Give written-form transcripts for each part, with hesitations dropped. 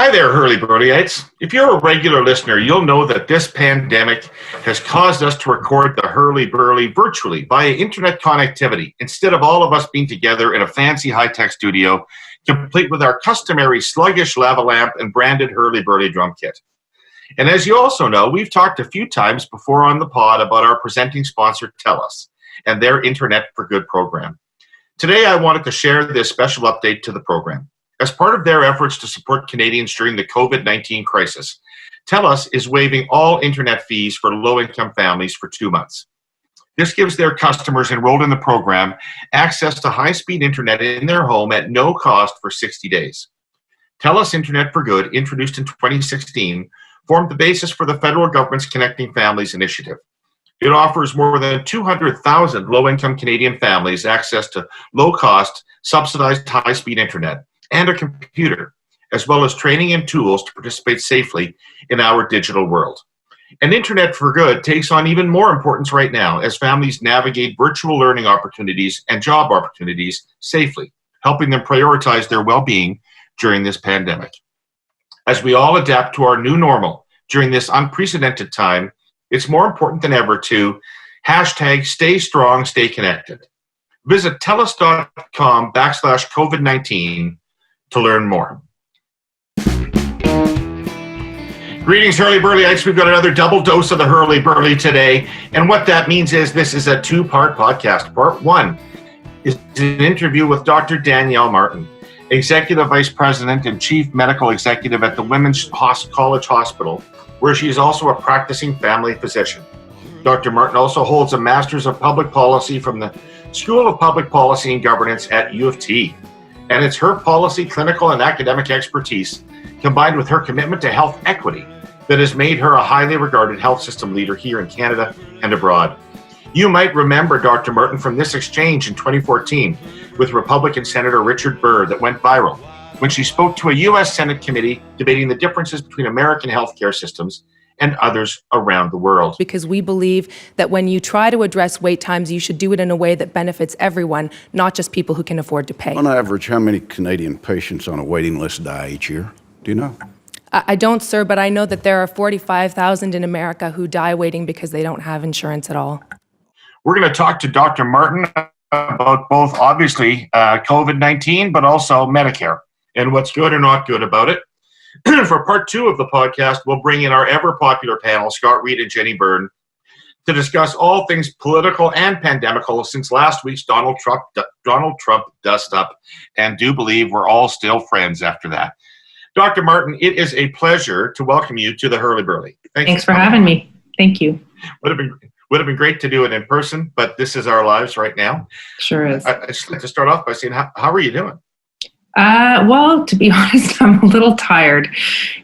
Hi there, Herle Burlyites. If you're a regular listener, you'll know that this pandemic has caused us to record the Herle Burly virtually via internet connectivity, instead of all of us being together in a fancy high-tech studio, complete with our customary sluggish lava lamp and branded Herle Burly drum kit. And as you also know, we've talked a few times before on the pod about our presenting sponsor, TELUS, and their Internet for Good program. Today, I wanted to share this special update to the program. As part of their efforts to support Canadians during the COVID-19 crisis, TELUS is waiving all internet fees for low-income families for 2 months. This gives their customers enrolled in the program access to high-speed internet in their home at no cost for 60 days. TELUS Internet for Good, introduced in 2016, formed the basis for the federal government's Connecting Families initiative. It offers more than 200,000 low-income Canadian families access to low-cost, subsidized high-speed internet and a computer, as well as training and tools to participate safely in our digital world. And Internet for Good takes on even more importance right now as families navigate virtual learning opportunities and job opportunities safely, helping them prioritize their well-being during this pandemic. As we all adapt to our new normal during this unprecedented time, it's more important than ever to #stay strong, stay connected. Visit telus.com/COVID-19 to learn more. Greetings, Herle Burlyites. We've got another double dose of the Herle Burly today. And what that means is this is a two-part podcast. Part one is an interview with Dr. Danielle Martin, Executive Vice President and Chief Medical Executive at the Women's College Hospital, where she is also a practicing family physician. Dr. Martin also holds a Master's of Public Policy from the School of Public Policy and Governance at U of T. And it's her policy, clinical, and academic expertise, combined with her commitment to health equity, that has made her a highly regarded health system leader here in Canada and abroad. You might remember Dr. Martin from this exchange in 2014 with Republican Senator Richard Byrne that went viral when she spoke to a U.S. Senate committee debating the differences between American healthcare systems and others around the world. Because we believe that when you try to address wait times, you should do it in a way that benefits everyone, not just people who can afford to pay. On average, how many Canadian patients on a waiting list die each year? Do you know? I don't, sir, but I know that there are 45,000 in America who die waiting because they don't have insurance at all. We're going to talk to Dr. Martin about both, obviously, COVID-19, but also Medicare and what's good or not good about it. For part two of the podcast, we'll bring in our ever-popular panel, Scott, Reid, and Jenni Byrne, to discuss all things political and pandemical since last week's Donald Trump dust-up, and do believe we're all still friends after that. Dr. Martin, it is a pleasure to welcome you to the Herle Burly. Thanks for having me. Thank you. Would have been great to do it in person, but this is our lives right now. Sure is. I'd just like to start off by saying, how are you doing? Well, to be honest, I'm a little tired.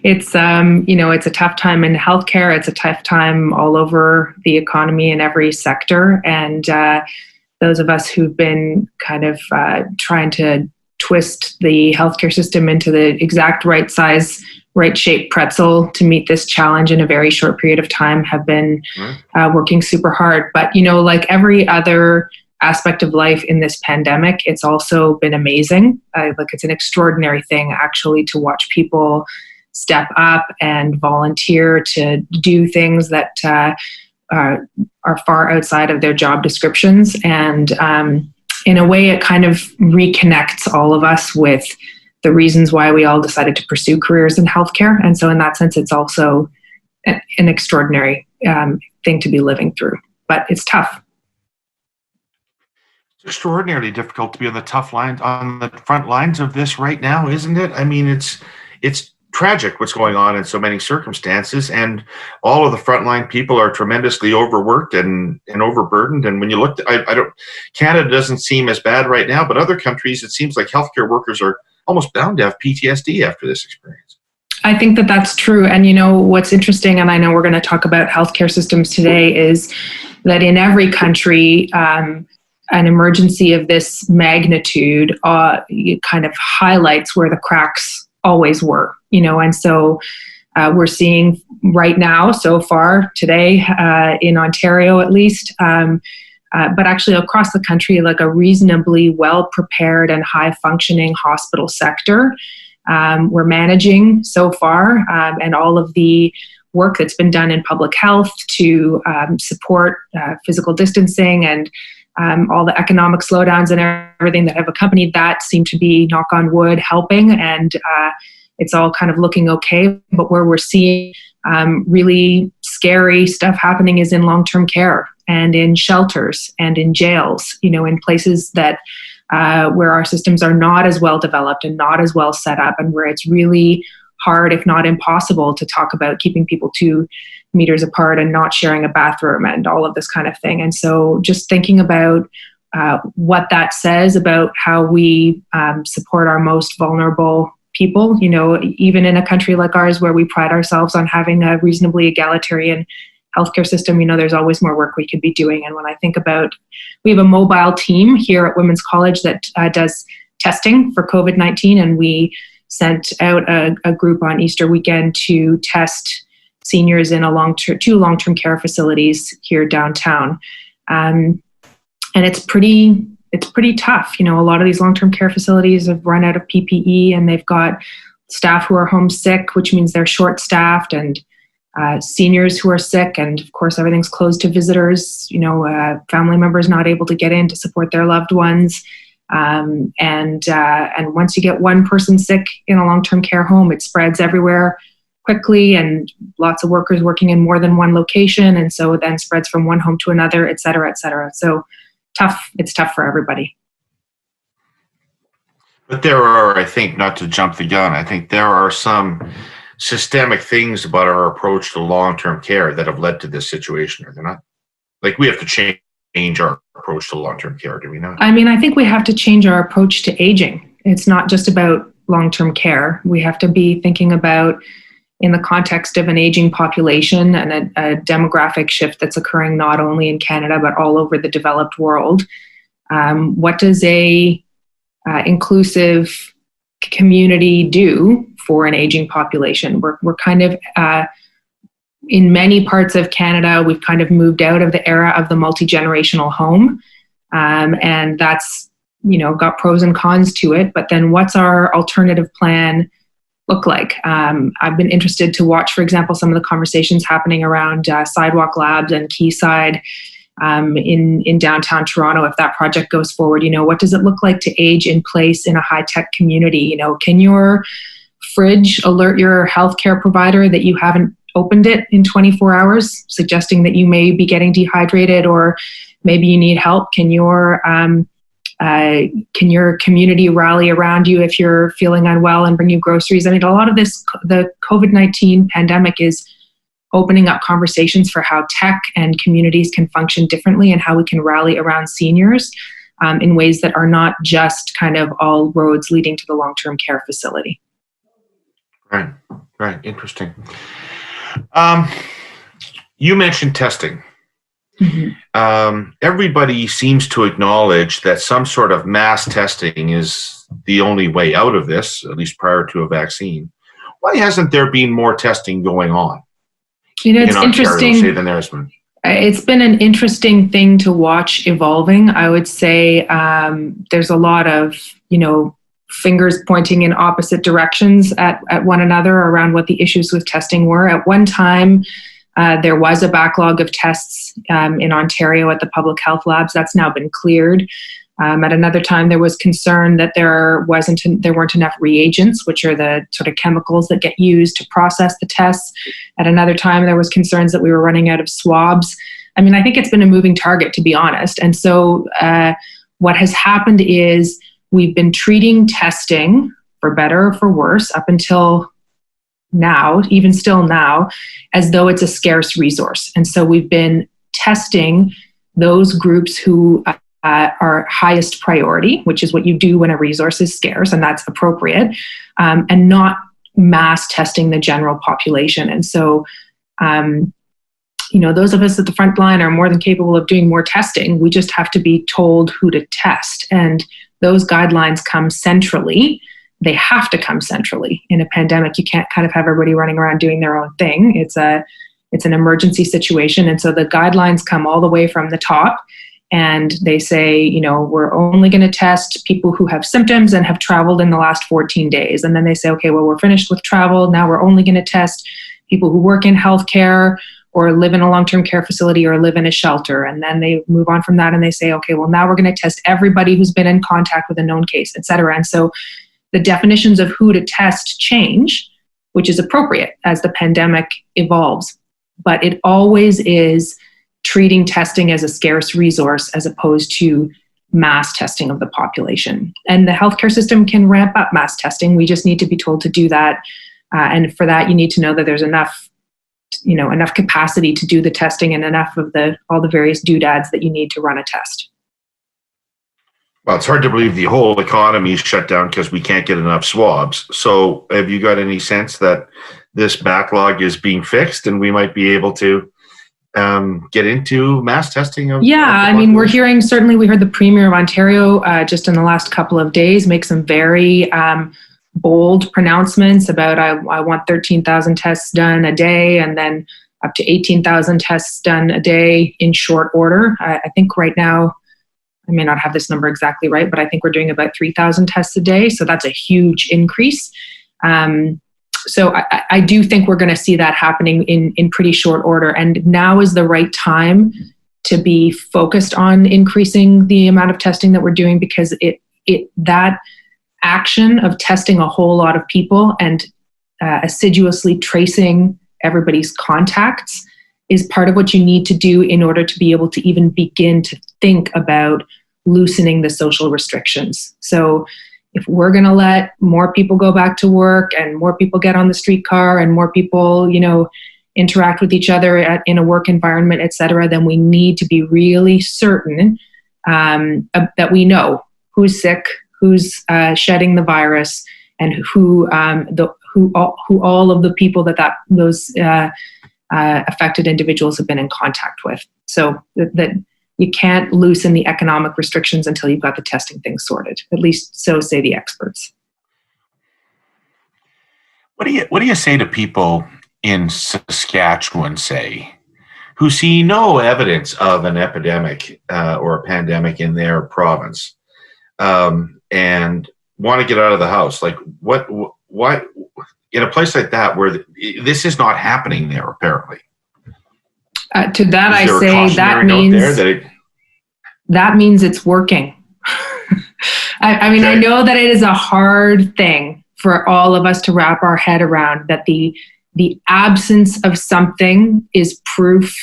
It's, it's a tough time in healthcare. It's a tough time all over the economy in every sector. And those of us who've been kind of trying to twist the healthcare system into the exact right size, right shaped pretzel to meet this challenge in a very short period of time have been working super hard. But, like every other aspect of life in this pandemic, it's also been amazing. It's an extraordinary thing actually to watch people step up and volunteer to do things that are far outside of their job descriptions. And in a way, it kind of reconnects all of us with the reasons why we all decided to pursue careers in healthcare. And so in that sense, it's also an extraordinary thing to be living through, but it's tough. Extraordinarily difficult to be on the front lines of this right now, isn't it? I mean, it's tragic what's going on in so many circumstances, and all of the frontline people are tremendously overworked and overburdened. And when you look, Canada doesn't seem as bad right now, but other countries, it seems like healthcare workers are almost bound to have PTSD after this experience. I think that that's true. And what's interesting, and I know we're going to talk about healthcare systems today, is that in every country, an emergency of this magnitude kind of highlights where the cracks always were, and so we're seeing right now, so far today, in Ontario at least, but actually across the country, like a reasonably well-prepared and high-functioning hospital sector we're managing so far, and all of the work that's been done in public health to support physical distancing and all the economic slowdowns and everything that have accompanied that seem to be, knock on wood, helping. And it's all kind of looking okay. But where we're seeing really scary stuff happening is in long-term care and in shelters and in jails, in places that where our systems are not as well developed and not as well set up, and where it's really hard, if not impossible, to talk about keeping people 2 meters apart and not sharing a bathroom and all of this kind of thing. And so just thinking about what that says about how we support our most vulnerable people, even in a country like ours where we pride ourselves on having a reasonably egalitarian healthcare system, there's always more work we could be doing. And when I think about, we have a mobile team here at Women's College that does testing for COVID-19, and we sent out a group on Easter weekend to test seniors in 2 long-term care facilities here downtown. And it's pretty tough. A lot of these long-term care facilities have run out of PPE, and they've got staff who are homesick, which means they're short-staffed, and seniors who are sick, and of course everything's closed to visitors, family members not able to get in to support their loved ones. And once you get one person sick in a long-term care home, it spreads everywhere quickly, and lots of workers working in more than one location. And so it then spreads from one home to another, et cetera, et cetera. So it's tough for everybody. But there are, I think, not to jump the gun, I think there are some systemic things about our approach to long-term care that have led to this situation, are there not? Like, we have to change our approach to long-term care, do we not? I think we have to change our approach to aging. It's not just about long-term care. We have to be thinking about, in the context of an aging population and a demographic shift that's occurring not only in Canada but all over the developed world, what does a inclusive community do for an aging population? We're kind of in many parts of Canada, we've kind of moved out of the era of the multi-generational home, and that's got pros and cons to it. But then what's our alternative plan look like? I've been interested to watch, for example, some of the conversations happening around sidewalk labs and Quayside in downtown Toronto. If that project goes forward, what does it look like to age in place in a high-tech community? Can your fridge alert your healthcare provider that you haven't opened it in 24 hours, suggesting that you may be getting dehydrated or maybe you need help? Can your community rally around you if you're feeling unwell and bring you groceries? A lot of this, the COVID-19 pandemic is opening up conversations for how tech and communities can function differently and how we can rally around seniors in ways that are not just kind of all roads leading to the long-term care facility. Right. Interesting. You mentioned testing. Mm-hmm. Everybody seems to acknowledge that some sort of mass testing is the only way out of this, at least prior to a vaccine. Why hasn't there been more testing going on? It's interesting. Say than there's been. It's been an interesting thing to watch evolving. I would say there's a lot of, fingers pointing in opposite directions at one another around what the issues with testing were. At one time, there was a backlog of tests in Ontario at the public health labs. That's now been cleared. At another time, there was concern that there weren't enough reagents, which are the sort of chemicals that get used to process the tests. At another time, there was concerns that we were running out of swabs. I think it's been a moving target, to be honest. And so what has happened is we've been treating testing, for better or for worse, up until now, even still now, as though it's a scarce resource. And so we've been testing those groups who are highest priority, which is what you do when a resource is scarce, and that's appropriate, and not mass testing the general population. And so, those of us at the front line are more than capable of doing more testing. We just have to be told who to test. And those guidelines come centrally. They have to come centrally. In a pandemic, you can't kind of have everybody running around doing their own thing. It's an emergency situation. And so the guidelines come all the way from the top. and they say, we're only going to test people who have symptoms and have traveled in the last 14 days. And then they say, okay, well, we're finished with travel. Now we're only going to test people who work in healthcare or live in a long-term care facility or live in a shelter. And then they move on from that and they say, okay, well, now we're going to test everybody who's been in contact with a known case, et cetera. And so the definitions of who to test change, which is appropriate as the pandemic evolves. But it always is treating testing as a scarce resource as opposed to mass testing of the population. And the healthcare system can ramp up mass testing. We just need to be told to do that. And for that, you need to know that there's enough capacity to do the testing and enough of all the various doodads that you need to run a test. Well, it's hard to believe the whole economy is shut down because we can't get enough swabs. So have you got any sense that this backlog is being fixed and we might be able to get into mass testing? We heard the Premier of Ontario just in the last couple of days make some very bold pronouncements about I want 13,000 tests done a day and then up to 18,000 tests done a day in short order. I think right now, I may not have this number exactly right, but I think we're doing about 3,000 tests a day. So that's a huge increase. So I do think we're going to see that happening in pretty short order. And now is the right time to be focused on increasing the amount of testing that we're doing, because that action of testing a whole lot of people and assiduously tracing everybody's contacts is part of what you need to do in order to be able to even begin to think about loosening the social restrictions. So if we're going to let more people go back to work and more people get on the streetcar and more people, interact with each other in a work environment, et cetera, then we need to be really certain that we know who's sick, who's shedding the virus, and who all of the people those affected individuals have been in contact with. So that you can't loosen the economic restrictions until you've got the testing thing sorted. At least so say the experts. What do you say to people in Saskatchewan, say, who see no evidence of an epidemic or a pandemic in their province, and want to get out of the house? Like, what in a place like that where this is not happening there, apparently? To that, I say that means it's working. I know that it is a hard thing for all of us to wrap our head around, that the absence of something is proof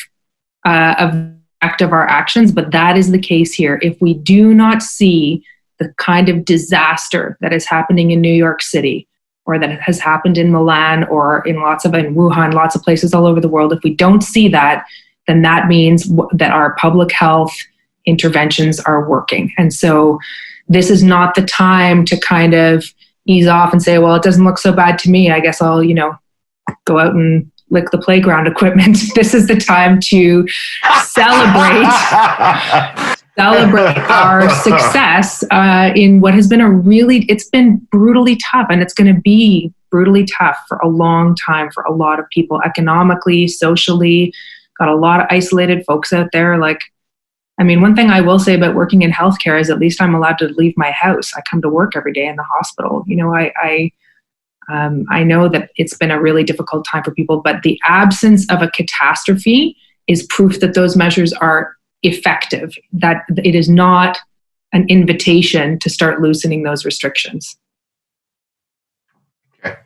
of the effect of our actions, but that is the case here. If we do not see the kind of disaster that is happening in New York City, or that has happened in Milan or in Wuhan, lots of places all over the world, if we don't see that, then that means that our public health interventions are working. And so this is not the time to kind of ease off and say, well, it doesn't look so bad to me. I guess I'll, go out and lick the playground equipment. This is the time to celebrate our success in what has been it's been brutally tough, and it's going to be brutally tough for a long time for a lot of people, economically, socially. Got a lot of isolated folks out there. One thing I will say about working in healthcare is at least I'm allowed to leave my house. I come to work every day in the hospital. I know that it's been a really difficult time for people, but the absence of a catastrophe is proof that those measures are effective, that it is not an invitation to start loosening those restrictions. Okay.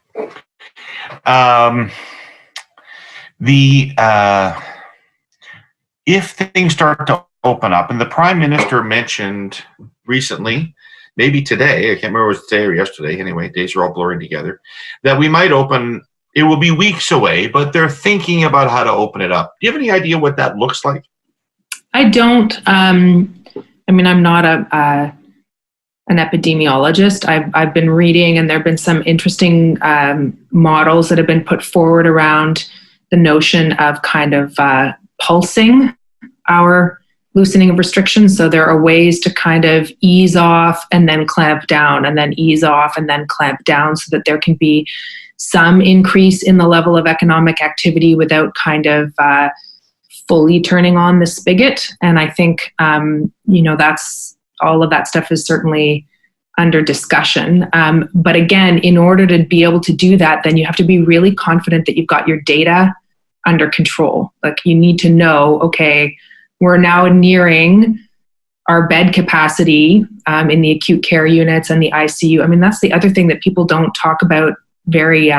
If things start to open up, and the Prime Minister mentioned recently, maybe today, I can't remember if it was today or yesterday, anyway, days are all blurring together, that we might open, it will be weeks away, but they're thinking about how to open it up. Do you have any idea what that looks like? I don't. I'm not an epidemiologist. I've been reading, and there have been some interesting models that have been put forward around the notion of kind of pulsing our loosening of restrictions. So there are ways to kind of ease off and then clamp down, and then ease off and then clamp down, so that there can be some increase in the level of economic activity without kind of fully turning on the spigot. And I think, that's all of that stuff is certainly under discussion. But again, in order to be able to do that, then you have to be really confident that you've got your data under control. Like, you need to know, okay, we're now nearing our bed capacity in the acute care units and the ICU. I mean, that's the other thing that people don't talk about very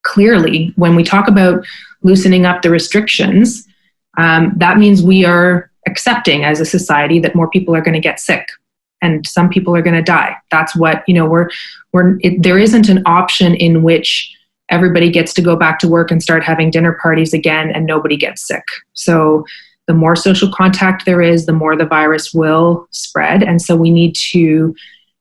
clearly. When we talk about loosening up the restrictions, that means we are accepting as a society that more people are going to get sick and some people are going to die. That's what, there isn't an option in which everybody gets to go back to work and start having dinner parties again and nobody gets sick. So the more social contact there is, the more the virus will spread. And so we need to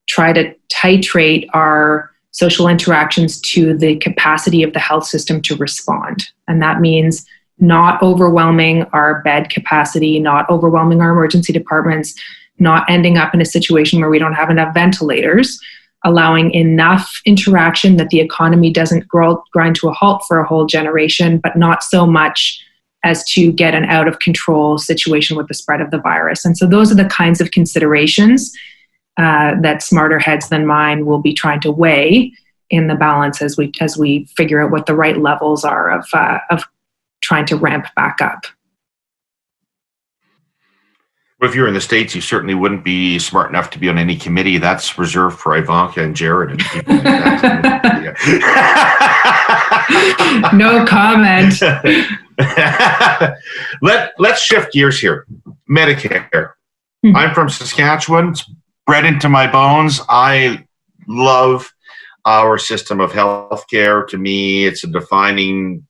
try to titrate our social interactions to the capacity of the health system to respond. And that means not overwhelming our bed capacity, not overwhelming our emergency departments, not ending up in a situation where we don't have enough ventilators, allowing enough interaction that the economy doesn't grind to a halt for a whole generation, but not so much as to get an out of control situation with the spread of the virus. And so those are the kinds of considerations that smarter heads than mine will be trying to weigh in the balance as we figure out what the right levels are of trying to ramp back up. Well, if you're in the States, you certainly wouldn't be smart enough to be on any committee. That's reserved for Ivanka and Jared and people like that. No comment. Let's shift gears here. Medicare. I'm from Saskatchewan. It's bred into my bones. I love our system of healthcare. To me, it's a defining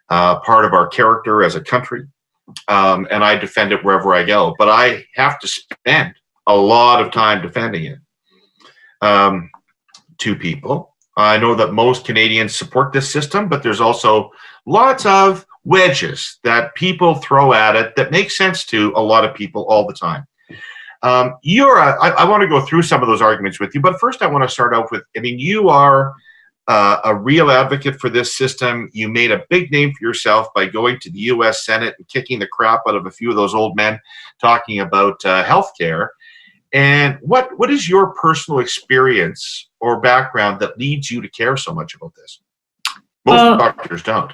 part of our character as a country. And I defend it wherever I go. But I have to spend a lot of time defending it to people. I know that most Canadians support this system, but there's also lots of wedges that people throw at it that make sense to a lot of people all the time. I want to go through some of those arguments with you, but first I want to start out with, you are a real advocate for this system. You made a big name for yourself by going to the U.S. Senate and kicking the crap out of a few of those old men talking about healthcare. And what is your personal experience or background that leads you to care so much about this? Most doctors don't.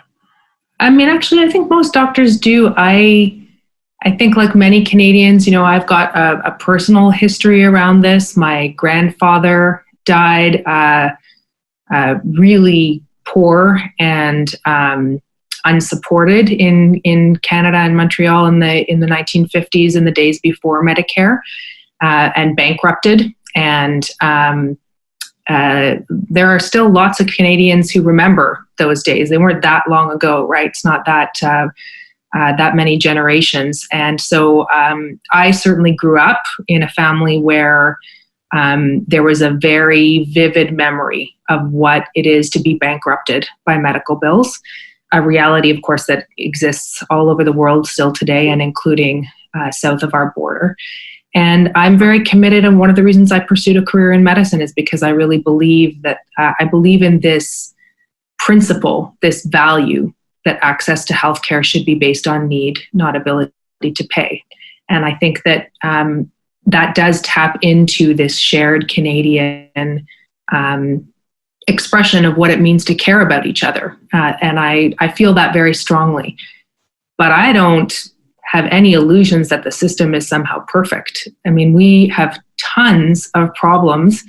Actually, I think most doctors do. I think, like many Canadians, I've got a personal history around this. My grandfather died really poor and unsupported in Canada and Montreal in the 1950s, in the days before Medicare, and bankrupted. And there are still lots of Canadians who remember those days. They weren't that long ago, right? It's not that many generations. And so I certainly grew up in a family where there was a very vivid memory of what it is to be bankrupted by medical bills, a reality, of course, that exists all over the world still today, and including south of our border. And I'm very committed, and one of the reasons I pursued a career in medicine is because I really believe that I believe in this principle, this value, that access to healthcare should be based on need, not ability to pay. And I think that that does tap into this shared Canadian expression of what it means to care about each other. And I feel that very strongly. But I don't have any illusions that the system is somehow perfect. We have tons of problems.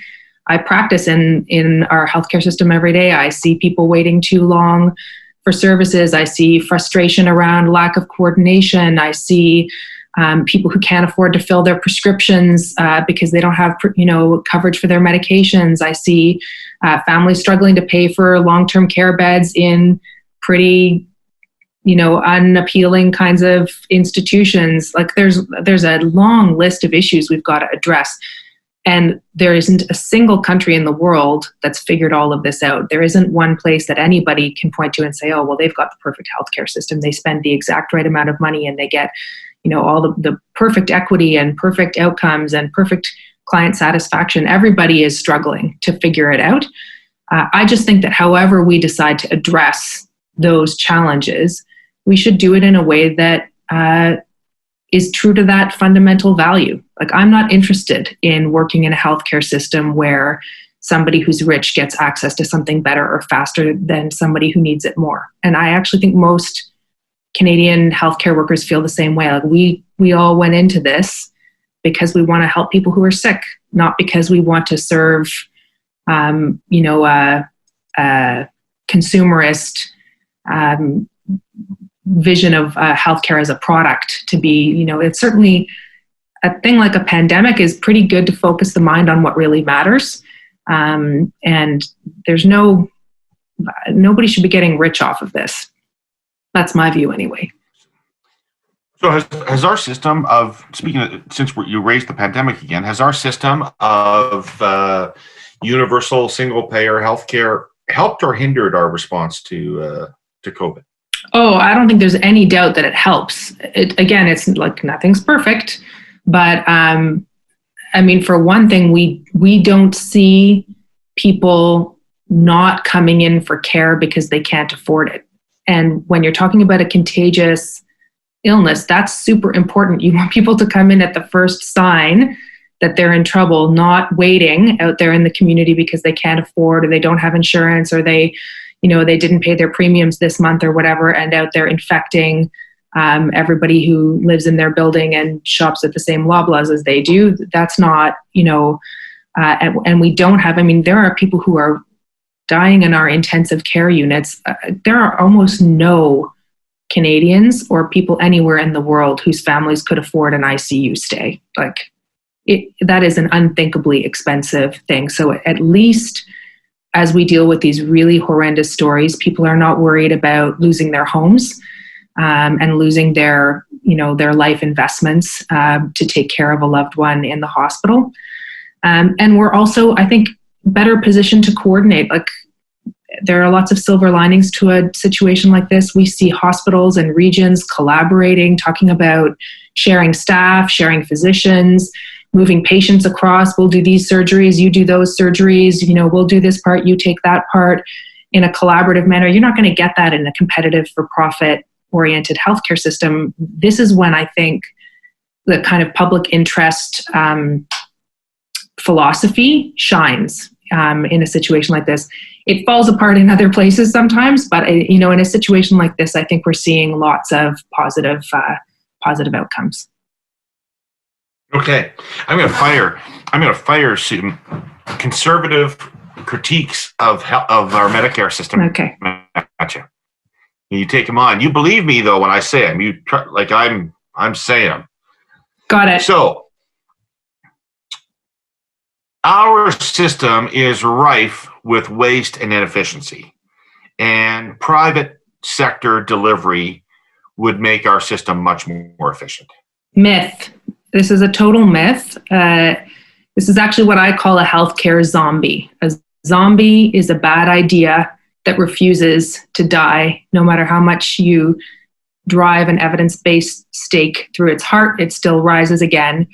I practice in our healthcare system every day. I see people waiting too long for services. I see frustration around lack of coordination. I see people who can't afford to fill their prescriptions because they don't have, coverage for their medications. I see families struggling to pay for long-term care beds in pretty, unappealing kinds of institutions. Like there's a long list of issues we've got to address. And there isn't a single country in the world that's figured all of this out. There isn't one place that anybody can point to and say, oh, well, they've got the perfect healthcare system. They spend the exact right amount of money and they get, all the perfect equity and perfect outcomes and perfect client satisfaction. Everybody is struggling to figure it out. I just think that however we decide to address those challenges, we should do it in a way that is true to that fundamental value. Like, I'm not interested in working in a healthcare system where somebody who's rich gets access to something better or faster than somebody who needs it more. And I actually think most Canadian healthcare workers feel the same way. Like, we all went into this because we want to help people who are sick, not because we want to serve, consumerist vision of healthcare as a product to be, it's certainly a thing like a pandemic is pretty good to focus the mind on what really matters. And there's nobody should be getting rich off of this. That's my view anyway. So has our system of, since you raised the pandemic again, has our system of universal single-payer healthcare helped or hindered our response to COVID? Oh, I don't think there's any doubt that it helps. It's like nothing's perfect, but for one thing, we don't see people not coming in for care because they can't afford it. And when you're talking about a contagious illness, that's super important. You want people to come in at the first sign that they're in trouble, not waiting out there in the community because they can't afford or they don't have insurance or they didn't pay their premiums this month or whatever, and out there infecting everybody who lives in their building and shops at the same Loblaws as they do. That's not, and we don't have, there are people who are dying in our intensive care units. There are almost no Canadians or people anywhere in the world whose families could afford an ICU stay. That is an unthinkably expensive thing. So at least as we deal with these really horrendous stories, people are not worried about losing their homes and losing their life investments to take care of a loved one in the hospital. And we're also, I think, better positioned to coordinate. There are lots of silver linings to a situation like this. We see hospitals and regions collaborating, talking about sharing staff, sharing physicians, moving patients across. We'll do these surgeries, you do those surgeries, we'll do this part, you take that part in a collaborative manner. You're not going to get that in a competitive for-profit oriented healthcare system. This is when I think the kind of public interest philosophy shines in a situation like this. It falls apart in other places sometimes, but in a situation like this, I think we're seeing lots of positive outcomes. Okay, I'm going to fire some conservative critiques of our Medicare system. Okay. Gotcha. You take them on. You believe me though when I say them. I'm saying them. Got it. So our system is rife with waste and inefficiency, and private sector delivery would make our system much more efficient. Myth. This is a total myth. This is actually what I call a healthcare zombie. A zombie is a bad idea that refuses to die. No matter how much you drive an evidence-based stake through its heart, it still rises again.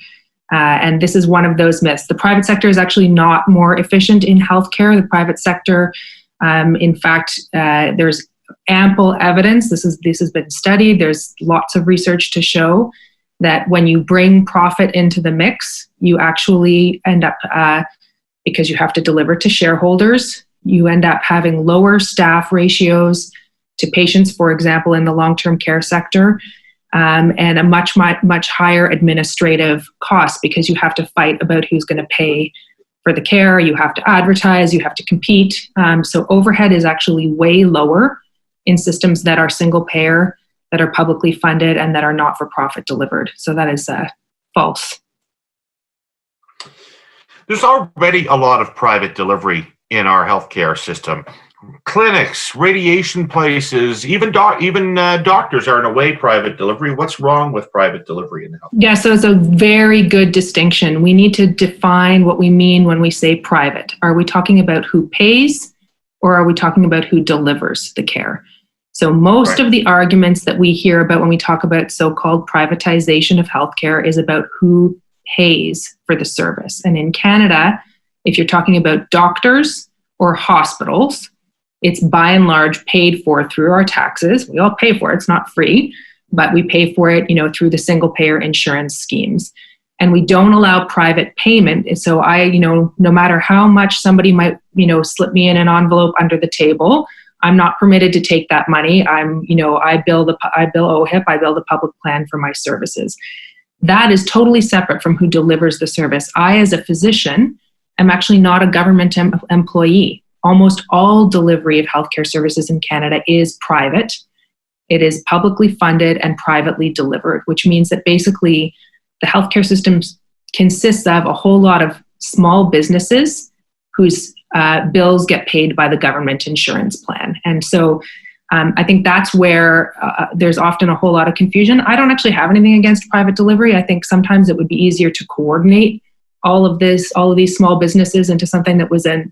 And this is one of those myths. The private sector is actually not more efficient in healthcare. The private sector, in fact, there's ample evidence. This has been studied. There's lots of research to show that when you bring profit into the mix, you actually end up, because you have to deliver to shareholders, you end up having lower staff ratios to patients, for example, in the long-term care sector, and a much higher administrative cost because you have to fight about who's going to pay for the care, you have to advertise, you have to compete. So overhead is actually way lower in systems that are single payer, that are publicly funded, and that are not-for-profit delivered. So that is false. There's already a lot of private delivery in our healthcare system. Clinics, radiation places, even doctors are in a way private delivery. What's wrong with private delivery in health? Yeah, so it's a very good distinction. We need to define what we mean when we say private. Are we talking about who pays, or are we talking about who delivers the care? So most of the arguments that we hear about when we talk about so-called privatization of healthcare is about who pays for the service. And in Canada, if you're talking about doctors or hospitals, It's by and large paid for through our taxes. We all pay for it. It's not free, but we pay for it, through the single payer insurance schemes. And we don't allow private payment. And so no matter how much somebody might, slip me in an envelope under the table, I'm not permitted to take that money. I bill OHIP, I bill the public plan for my services. That is totally separate from who delivers the service. I, as a physician, am actually not a government employee. Almost all delivery of healthcare services in Canada is private. It is publicly funded and privately delivered, which means that basically the healthcare system consists of a whole lot of small businesses whose bills get paid by the government insurance plan. And so I think that's where there's often a whole lot of confusion. I don't actually have anything against private delivery. I think sometimes it would be easier to coordinate all of these small businesses into something that was a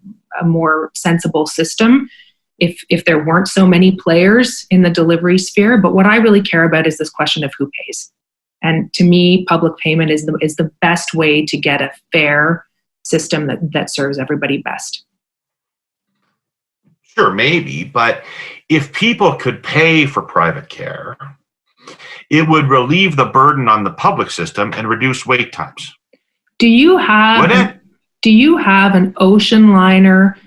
more sensible system if there weren't so many players in the delivery sphere. But what I really care about is this question of who pays. And to me, public payment is the best way to get a fair system that serves everybody best. Sure, maybe, but if people could pay for private care, it would relieve the burden on the public system and reduce wait times. Do you have an ocean liner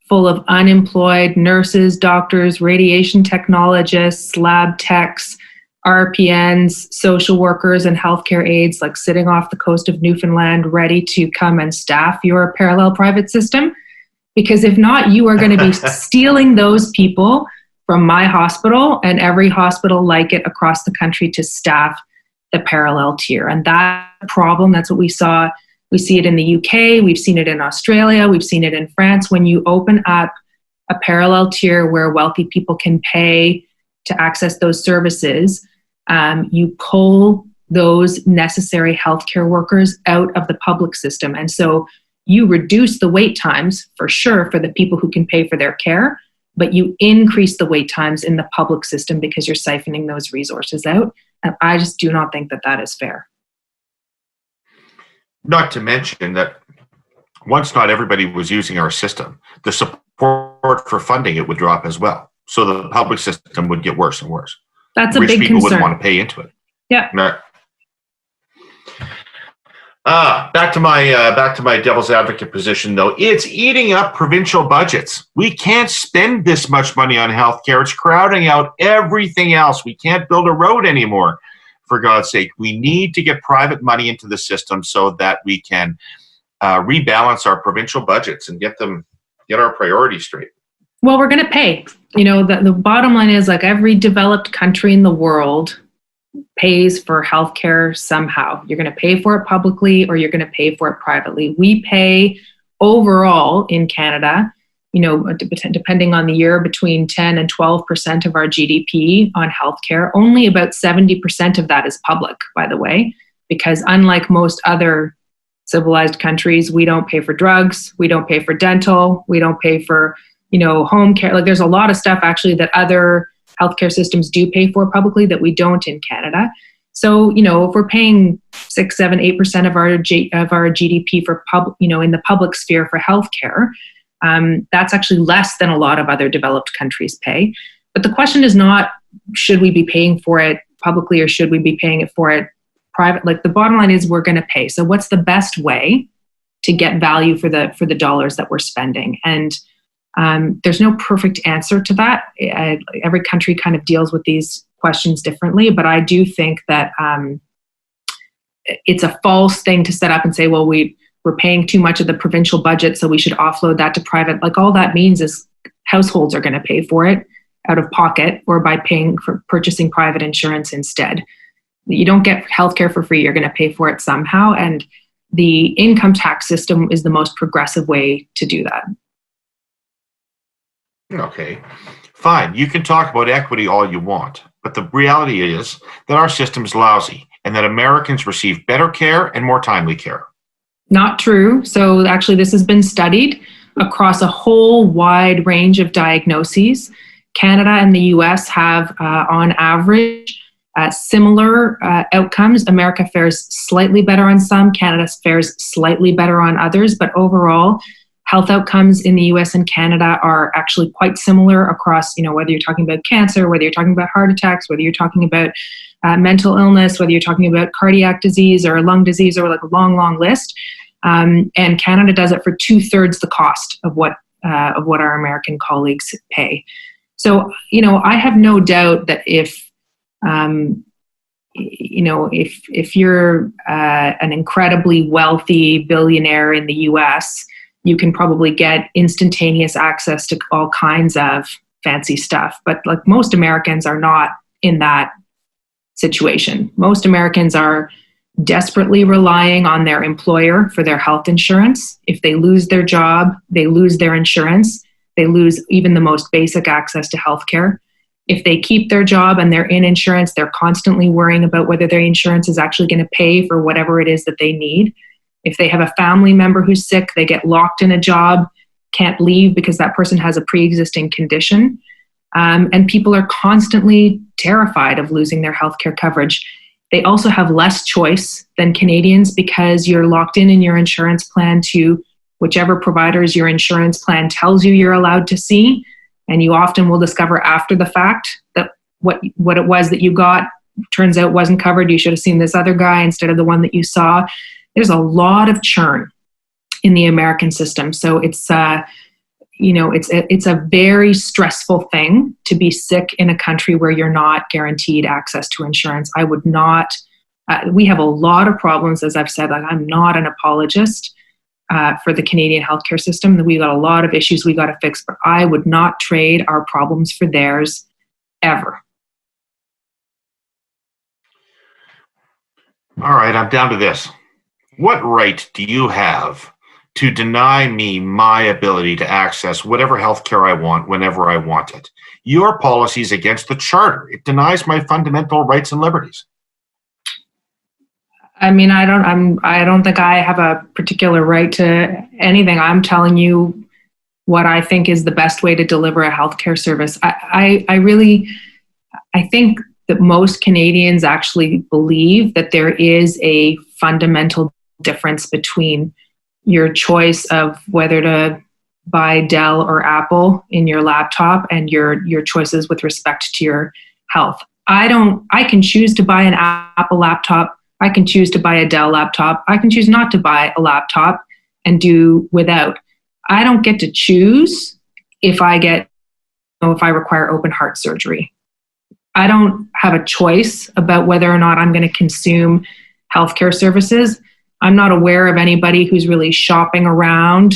full of unemployed nurses, doctors, radiation technologists, lab techs, RPNs, social workers, and healthcare aides like sitting off the coast of Newfoundland ready to come and staff your parallel private system? Because if not, you are going to be stealing those people from my hospital and every hospital like it across the country to staff the parallel tier. And that problem, that's what we saw. We see it in the UK, we've seen it in Australia, we've seen it in France. When you open up a parallel tier where wealthy people can pay to access those services, you pull those necessary healthcare workers out of the public system. And so you reduce the wait times for sure for the people who can pay for their care, but you increase the wait times in the public system because you're siphoning those resources out. And I just do not think that that is fair. Not to mention that once not everybody was using our system, the support for funding it would drop as well. So the public system would get worse and worse. That's a Rich big people concern. wouldn't want to pay into it. Yeah. No. Back to my devil's advocate position, though. It's eating up provincial budgets. We can't spend this much money on healthcare. It's crowding out everything else. We can't build a road anymore. For God's sake, we need to get private money into the system so that we can rebalance our provincial budgets and get our priorities straight. Well, we're going to pay. The bottom line is, like, every developed country in the world pays for healthcare somehow. You're going to pay for it publicly or you're going to pay for it privately. We pay overall in Canada, depending on the year, between 10 and 12% of our GDP on healthcare. Only about 70% of that is public, by the way, because unlike most other civilized countries, we don't pay for drugs, we don't pay for dental, we don't pay for, home care. Like, there's a lot of stuff actually that other healthcare systems do pay for publicly that we don't in Canada. So, if we're paying 6, 7, 8% of our GDP for in the public sphere for healthcare, that's actually less than a lot of other developed countries pay. But the question is not, should we be paying for it publicly or should we be paying for it private? Like, the bottom line is we're going to pay. So what's the best way to get value for the dollars that we're spending? And there's no perfect answer to that. Every country kind of deals with these questions differently, but I do think that it's a false thing to set up and say, well, we're paying too much of the provincial budget, so we should offload that to private. Like, all that means is households are going to pay for it out of pocket or by paying for purchasing private insurance instead. You don't get healthcare for free. You're going to pay for it somehow. And the income tax system is the most progressive way to do that. Okay, fine. You can talk about equity all you want, but the reality is that our system is lousy and that Americans receive better care and more timely care. Not true. So actually, this has been studied across a whole wide range of diagnoses. Canada and the US have, on average, similar outcomes. America fares slightly better on some, Canada fares slightly better on others, but overall, Health outcomes in the US and Canada are actually quite similar across, whether you're talking about cancer, whether you're talking about heart attacks, whether you're talking about mental illness, whether you're talking about cardiac disease or lung disease, or like a long, long list. And Canada does it for 2/3 the cost of what our American colleagues pay. So, I have no doubt that if you're an incredibly wealthy billionaire in the US, you can probably get instantaneous access to all kinds of fancy stuff. But like most Americans are not in that situation. Most Americans are desperately relying on their employer for their health insurance. If they lose their job, they lose their insurance. They lose even the most basic access to healthcare. If they keep their job and they're in insurance, they're constantly worrying about whether their insurance is actually going to pay for whatever it is that they need. If they have a family member who's sick, they get locked in a job, can't leave because that person has a pre-existing condition. And people are constantly terrified of losing their healthcare coverage. They also have less choice than Canadians because you're locked in your insurance plan to whichever providers your insurance plan tells you you're allowed to see. And you often will discover after the fact that what it was that you got turns out wasn't covered. You should have seen this other guy instead of the one that you saw. There's a lot of churn in the American system. So it's a very stressful thing to be sick in a country where you're not guaranteed access to insurance. I would not, we have a lot of problems, as I've said. Like, I'm not an apologist for the Canadian healthcare system. We got a lot of issues we got to fix, but I would not trade our problems for theirs ever. All right, I'm down to this. What right do you have to deny me my ability to access whatever healthcare I want whenever I want it? Your policy is against the Charter. It denies my fundamental rights and liberties. I mean, I don't think I have a particular right to anything. I'm telling you what I think is the best way to deliver a healthcare service. I think that most Canadians actually believe that there is a fundamental difference between your choice of whether to buy Dell or Apple in your laptop and your choices with respect to your health. I can choose to buy an Apple laptop. I can choose to buy a Dell laptop. I can choose not to buy a laptop and do without. I don't get to choose if I require open heart surgery. I don't have a choice about whether or not I'm going to consume healthcare services. I'm not aware of anybody who's really shopping around,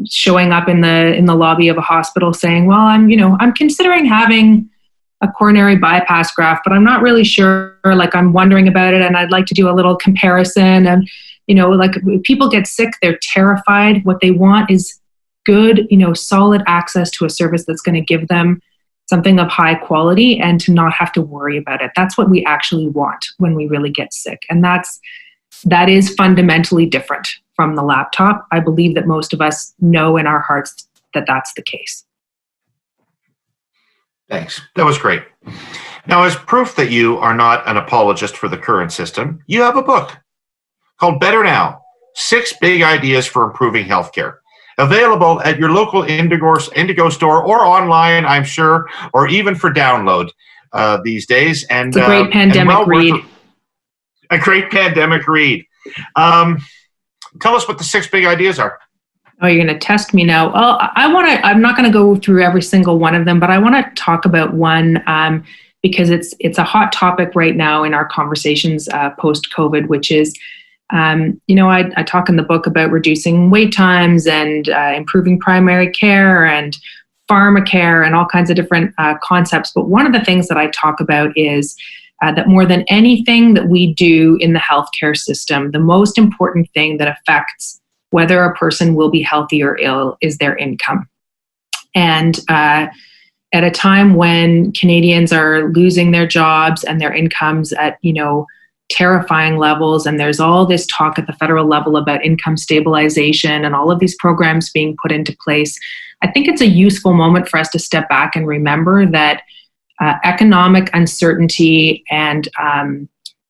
showing up in the lobby of a hospital saying, well, I'm considering having a coronary bypass graft, but I'm not really sure, like I'm wondering about it and I'd like to do a little comparison. And, like when people get sick, they're terrified. What they want is good, solid access to a service that's going to give them something of high quality and to not have to worry about it. That's what we actually want when we really get sick. And that is fundamentally different from the laptop. I believe that most of us know in our hearts that that's the case. Thanks. That was great. Now, as proof that you are not an apologist for the current system, you have a book called Better Now, 6 Big Ideas for Improving Healthcare. Available at your local Indigo store or online, I'm sure, or even for download these days. And it's a great pandemic read. A great pandemic read. Tell us what the 6 big ideas are. Oh, you're going to test me now. Well, I'm not going to go through every single one of them, but I want to talk about one because it's a hot topic right now in our conversations post-COVID, which is, I talk in the book about reducing wait times and improving primary care and pharmacare and all kinds of different concepts. But one of the things that I talk about is that more than anything that we do in the healthcare system, the most important thing that affects whether a person will be healthy or ill is their income. And at a time when Canadians are losing their jobs and their incomes at, terrifying levels, and there's all this talk at the federal level about income stabilization and all of these programs being put into place, I think it's a useful moment for us to step back and remember that economic uncertainty and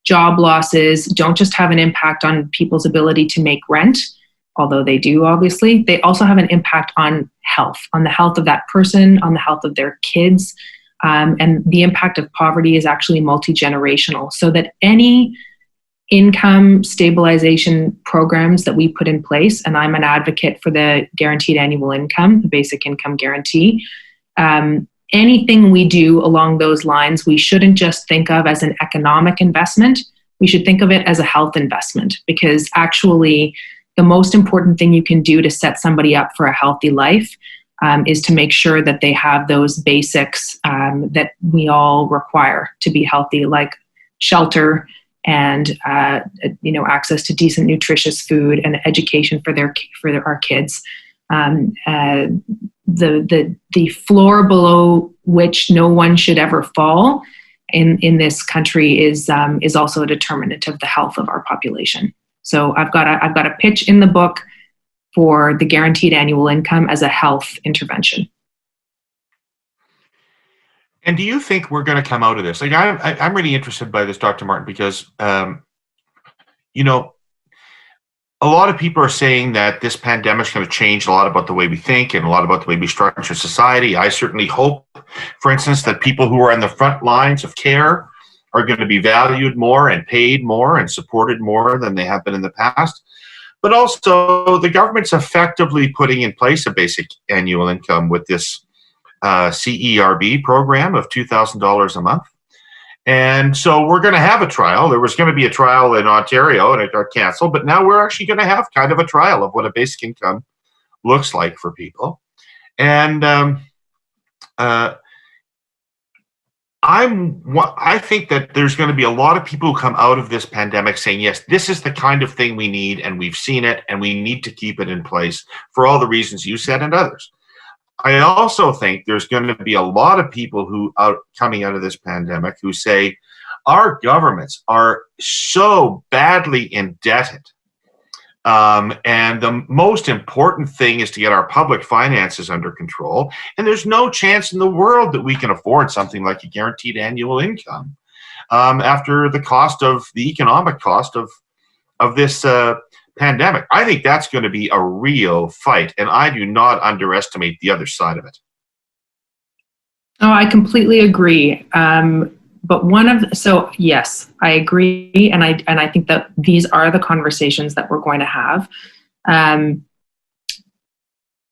job losses don't just have an impact on people's ability to make rent. although they do, obviously, they also have an impact on health, on the health of that person, on the health of their kids. And the impact of poverty is actually multi-generational, so that any income stabilization programs that we put in place, and I'm an advocate for the guaranteed annual income, the basic income guarantee, anything we do along those lines, we shouldn't just think of as an economic investment. We should think of it as a health investment, because actually the most important thing you can do to set somebody up for a healthy life is to make sure that they have those basics that we all require to be healthy, like shelter and access to decent, nutritious food and education for our kids. The floor below which no one should ever fall in this country is also a determinant of the health of our population. So I've got a pitch in the book for the guaranteed annual income as a health intervention. And do you think we're going to come out of this? Like, I'm really interested by this, Dr. Martin, because a lot of people are saying that this pandemic is going to change a lot about the way we think and a lot about the way we structure society. I certainly hope, for instance, that people who are on the front lines of care are going to be valued more and paid more and supported more than they have been in the past. But also, the government's effectively putting in place a basic annual income with this CERB program of $2,000 a month. And so we're going to have a trial. There was going to be a trial in Ontario and it got canceled, but now we're actually going to have kind of a trial of what a basic income looks like for people. And I think that there's going to be a lot of people who come out of this pandemic saying, yes, this is the kind of thing we need, and we've seen it, and we need to keep it in place for all the reasons you said and others. I also think there's going to be a lot of people who are coming out of this pandemic who say our governments are so badly indebted. And the most important thing is to get our public finances under control. And there's no chance in the world that we can afford something like a guaranteed annual income after the economic cost of this pandemic. I think that's going to be a real fight, and I do not underestimate the other side of it. Oh, I completely agree. So yes, I agree, and I think that these are the conversations that we're going to have.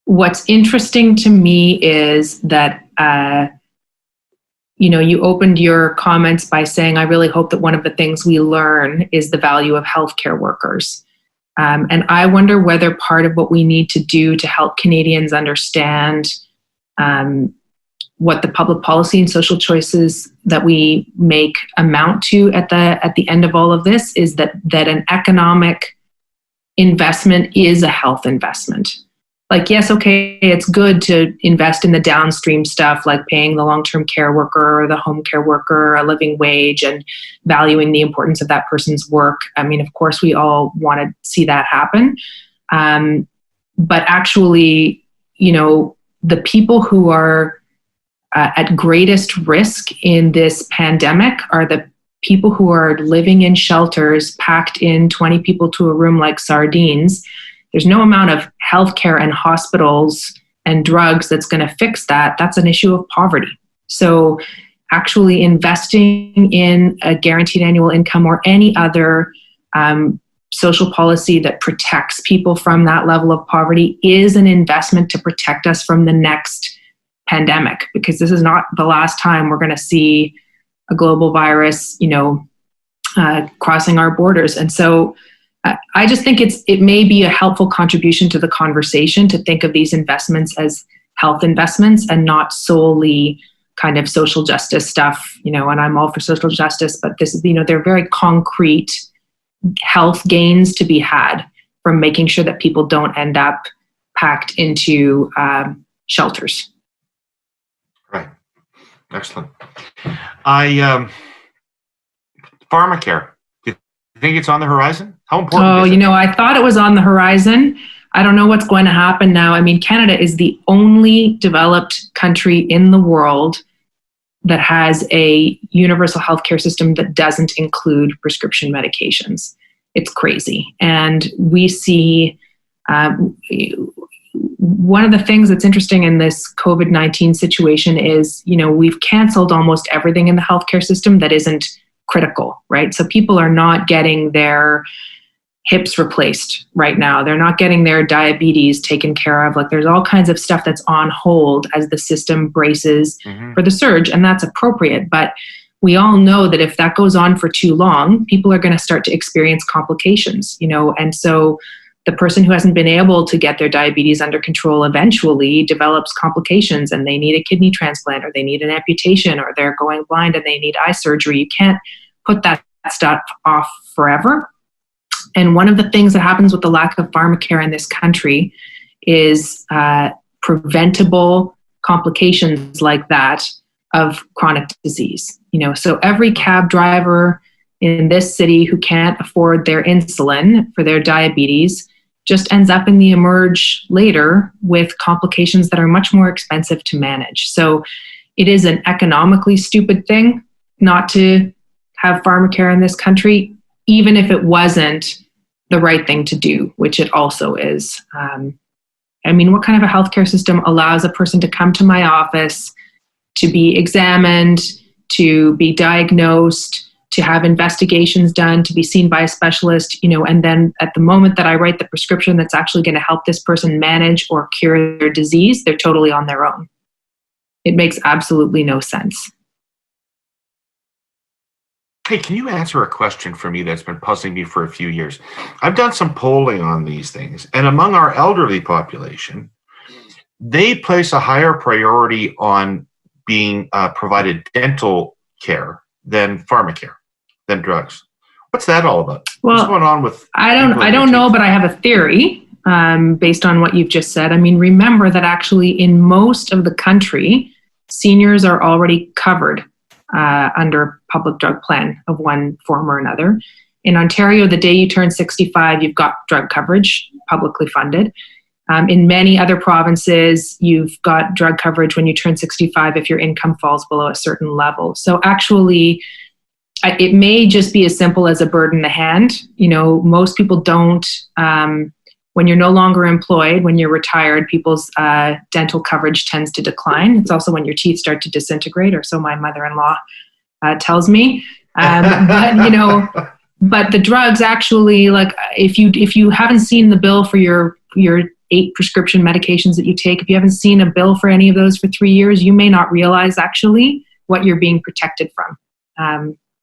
What's interesting to me is that you opened your comments by saying, I really hope that one of the things we learn is the value of healthcare workers. And I wonder whether part of what we need to do to help Canadians understand what the public policy and social choices that we make amount to at the end of all of this is that an economic investment is a health investment. Like, yes, okay, it's good to invest in the downstream stuff like paying the long-term care worker or the home care worker a living wage and valuing the importance of that person's work. I mean, of course, we all want to see that happen. But actually, the people who are at greatest risk in this pandemic are the people who are living in shelters, packed in 20 people to a room like sardines. There's no amount of healthcare and hospitals and drugs that's going to fix that. That's an issue of poverty. So actually investing in a guaranteed annual income or any other social policy that protects people from that level of poverty is an investment to protect us from the next pandemic, because this is not the last time we're going to see a global virus, crossing our borders. And so I just think it may be a helpful contribution to the conversation to think of these investments as health investments and not solely kind of social justice stuff, and I'm all for social justice, but this is, they're very concrete health gains to be had from making sure that people don't end up packed into shelters. Right. Excellent. Pharmacare. Do you think it's on the horizon? How important is it? I thought it was on the horizon. I don't know what's going to happen now. I mean, Canada is the only developed country in the world that has a universal healthcare system that doesn't include prescription medications. It's crazy. And we see One of the things that's interesting in this COVID-19 situation is, we've canceled almost everything in the healthcare system that isn't critical, right? So people are not getting their hips replaced right now. They're not getting their diabetes taken care of. Like, there's all kinds of stuff that's on hold as the system braces for the surge, and that's appropriate. But we all know that if that goes on for too long, people are going to start to experience complications, and so the person who hasn't been able to get their diabetes under control eventually develops complications, and they need a kidney transplant, or they need an amputation, or they're going blind and they need eye surgery. You can't put that stuff off forever. And one of the things that happens with the lack of pharmacare in this country is preventable complications like that of chronic disease. So every cab driver in this city who can't afford their insulin for their diabetes just ends up in the emerge later with complications that are much more expensive to manage. So it is an economically stupid thing not to have pharmacare in this country, even if it wasn't the right thing to do, which it also is. What kind of a healthcare system allows a person to come to my office, to be examined, to be diagnosed, to have investigations done, to be seen by a specialist, and then at the moment that I write the prescription that's actually going to help this person manage or cure their disease, they're totally on their own. It makes absolutely no sense. Hey, can you answer a question for me that's been puzzling me for a few years? I've done some polling on these things, and among our elderly population, they place a higher priority on being provided dental care than pharmacare, than drugs. What's that all about? Well, what's going on with? I don't know, but I have a theory based on what you've just said. Remember that actually in most of the country, seniors are already covered under public drug plan of one form or another. In Ontario, the day you turn 65, you've got drug coverage, publicly funded. In many other provinces, you've got drug coverage when you turn 65 if your income falls below a certain level. So actually, it may just be as simple as a bird in the hand. Most people don't, when you're no longer employed, when you're retired, people's dental coverage tends to decline. It's also when your teeth start to disintegrate, or so my mother-in-law tells me. But the drugs actually, like if you haven't seen the bill for your 8 prescription medications that you take, if you haven't seen a bill for any of those for 3 years, you may not realize actually what you're being protected from.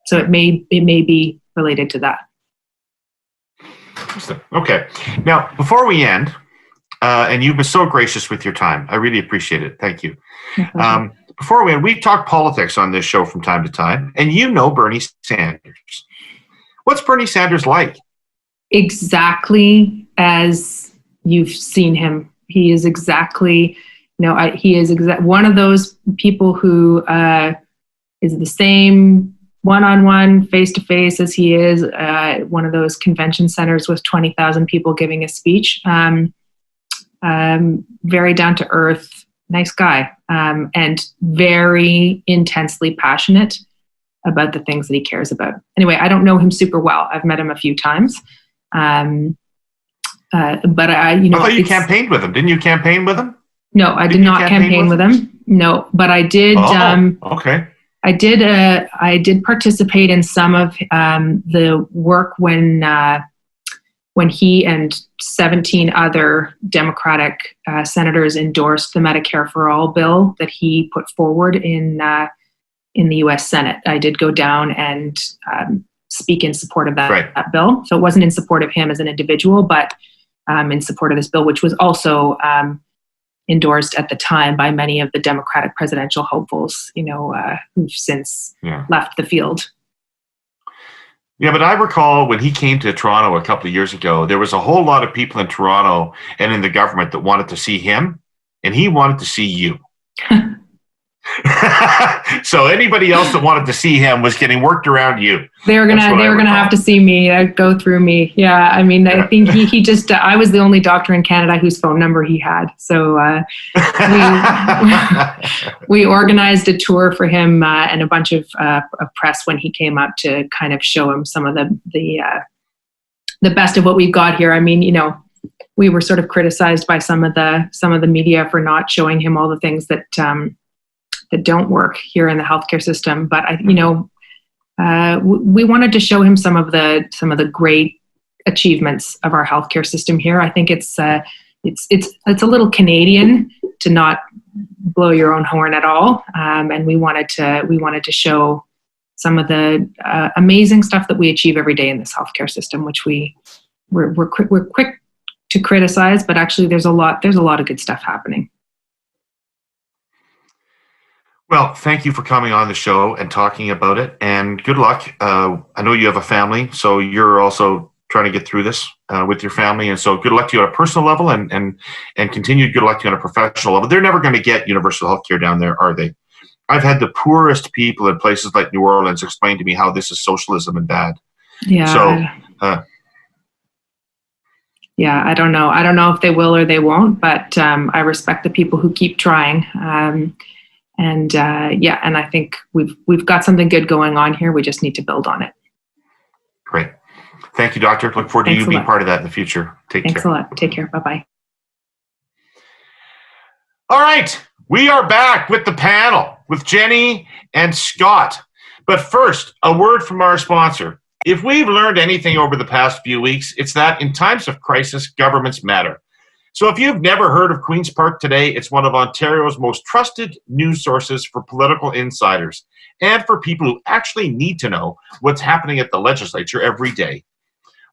So it may be related to that. Okay. Now, before we end, and you've been so gracious with your time, I really appreciate it. Thank you. Before we end, we talk politics on this show from time to time, and Bernie Sanders. What's Bernie Sanders like? Exactly as you've seen him. He is exactly, one of those people who is the same one-on-one, face-to-face as he is one of those convention centers with 20,000 people giving a speech. Very down-to-earth, nice guy, and very intensely passionate about the things that he cares about. Anyway, I don't know him super well. I've met him a few times. But I thought you campaigned with him. Didn't you campaign with him? No, I did not campaign with him. No, but I did. Okay. I did participate in some of the work when he and 17 other Democratic senators endorsed the Medicare for All bill that he put forward in the U.S. Senate. I did go down and speak in support of that bill. So it wasn't in support of him as an individual, but in support of this bill, which was also endorsed at the time by many of the Democratic presidential hopefuls, who've since left the field. Yeah, but I recall when he came to Toronto a couple of years ago, there was a whole lot of people in Toronto and in the government that wanted to see him, and he wanted to see you. So anybody else that wanted to see him was getting worked around you. They were gonna have to see me, go through me. Yeah, I think he just I was the only doctor in Canada whose phone number he had. So we organized a tour for him and a bunch of press when he came up to kind of show him some of the best of what we've got here. we were sort of criticized by some of the media for not showing him all the things that don't work here in the healthcare system. But we wanted to show him some of the great achievements of our healthcare system here. I think it's a little Canadian to not blow your own horn at all, and we wanted to show some of the amazing stuff that we achieve every day in this healthcare system, which we're quick to criticize, but actually there's a lot of good stuff happening. Well, thank you for coming on the show and talking about it, and good luck. I know you have a family, so you're also trying to get through this with your family, and so good luck to you on a personal level, and continued good luck to you on a professional level. They're never going to get universal health care down there, are they? I've had the poorest people in places like New Orleans explain to me how this is socialism and bad. Yeah. So, yeah, I don't know. I don't know if they will or they won't, but I respect the people who keep trying. And I think we've got something good going on here. We just need to build on it. Great. Thank you, Doctor. Look forward to you being part of that in the future. Take care. Thanks a lot. Take care. Bye-bye. All right. We are back with the panel with Jenni and Scott. But first, a word from our sponsor. If we've learned anything over the past few weeks, it's that in times of crisis, governments matter. So if you've never heard of Queen's Park Today, it's one of Ontario's most trusted news sources for political insiders and for people who actually need to know what's happening at the legislature every day.